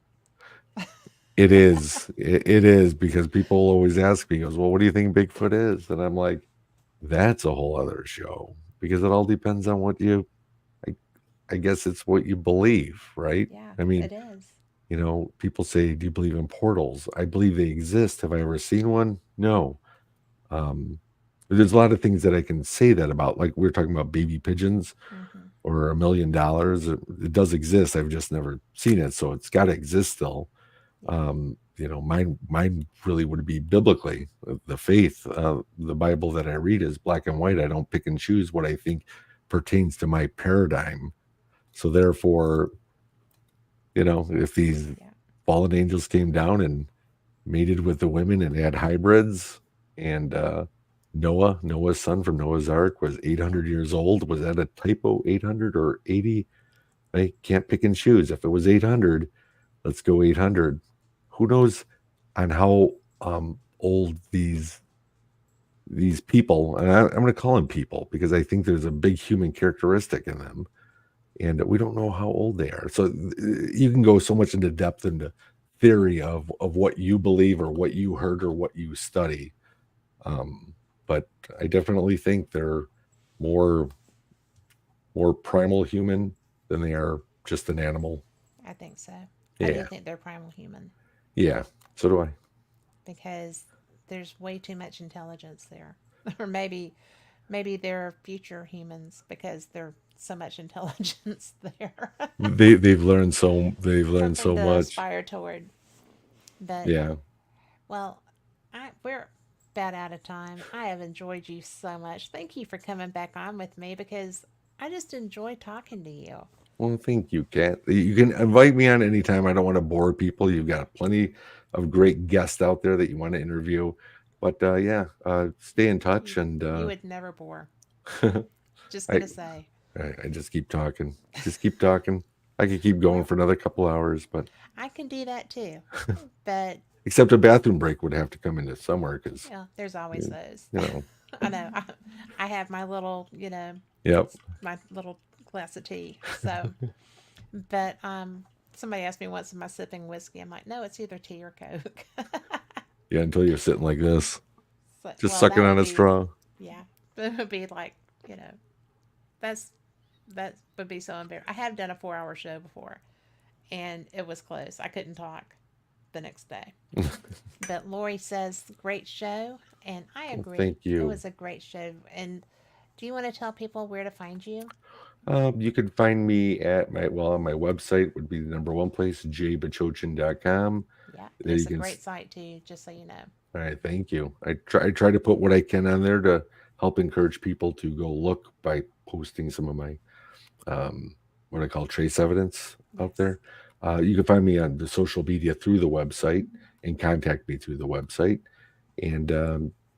It is. It is because people always ask me, goes, well, what do you think Bigfoot is? And I'm like, that's a whole other show because it all depends on what you, I, I guess it's what you believe, right? Yeah, I mean, it is. people say, do you believe in portals? I believe they exist. Have I ever seen one? No. Um, there's a lot of things that I can say that about, like we were talking about baby pigeons Hmm. or $1 million. It does exist. I've just never seen it. So it's got to exist still. Yeah, Mine really would be biblically the faith. The Bible that I read is black and white. I don't pick and choose what I think pertains to my paradigm. So therefore, if these yeah, fallen angels came down and mated with the women and had hybrids, and Noah's son from Noah's Ark was yeah. 800 years old. Was that a typo? 800 or 80? I can't pick and choose. If it was 800, let's go 800. Who knows on how old these people, and I'm going to call them people because I think there's a big human characteristic in them, and we don't know how old they are. So you can go so much into depth into theory of what you believe or what you heard or what you study. But I definitely think they're more more primal human than they are just an animal. I think so. I do Yeah, think they're primal human yeah. So do I. because there's way too much intelligence there, or maybe they're future humans because there's so much intelligence there. They've learned Something so to much. aspire toward. But Yeah. well, we're about out of time. I have enjoyed you so much. Thank you for coming back on with me because I just enjoy talking to you. Well, thank you, Kat. You can invite me on anytime. I don't want to bore people. You've got plenty of great guests out there that you want to interview. But yeah, stay in touch, You, and you would never bore. I, Just gonna say. I just keep talking. Just keep talking. I could keep going Well, for another couple hours, but I can do that too. But except a bathroom break would have to come into somewhere because there's always those. you know, I know. I have my little, yep. my little glass of tea. So, but somebody asked me once, am I sipping whiskey? I'm like, no, it's either tea or Coke. Yeah, until you're sitting like this, So, just well, sucking that on would a be, straw. yeah, it would be like, you know, that's that would be so embarrassing. I have done a 4 hour show before, and it was close. I couldn't talk the next day. But Lori says, great show. And I Well, agree. thank It you. was a great show. And do you want to tell people where to find you? You can find me at on my website would be the number one place, jbachochin.com. Yeah, There it's you a can. great site too, just so you know. All right, thank you. I try to put what I can on there to help encourage people to go look by posting some of my what I call trace evidence out Yes. there. You can find me on the social media through the website and contact me through the website. And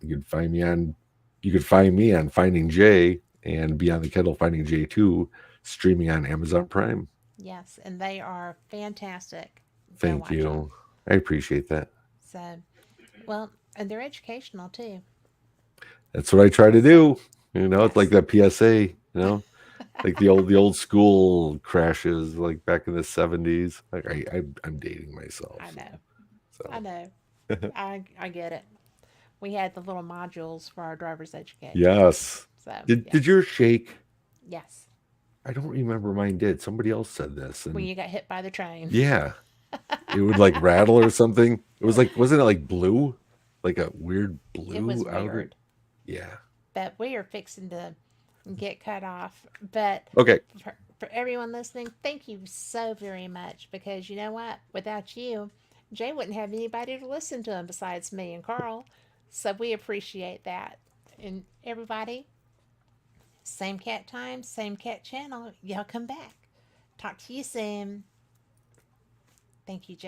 you can find me on Finding Jay and Beyond the Kettle Finding J2 streaming on Amazon Prime. Yes, and they are fantastic. Go Thank watch them. you. I appreciate that. So, well, and they're educational too. That's what I try to So, do. It's like yes, that PSA, like the old school crashes like back in the 70s. Like I'm dating I myself. know. I So know. I get it. We had the little modules for our driver's education. yes. So, Did yes. yours shake? Yes. I don't remember mine did. Somebody else said this, When and you got hit by the train. yeah, it would like rattle or something. It was like, wasn't it like blue? Like a weird It was blue outer. weird. Yeah. But we are fixing to get cut off. But Okay. for everyone listening, thank you so very much because you know what? Without you, Jay wouldn't have anybody to listen to him besides me and Carl. So we appreciate that. And everybody, same cat time, same cat channel. Y'all come back. Talk to you soon. Thank you, Jay.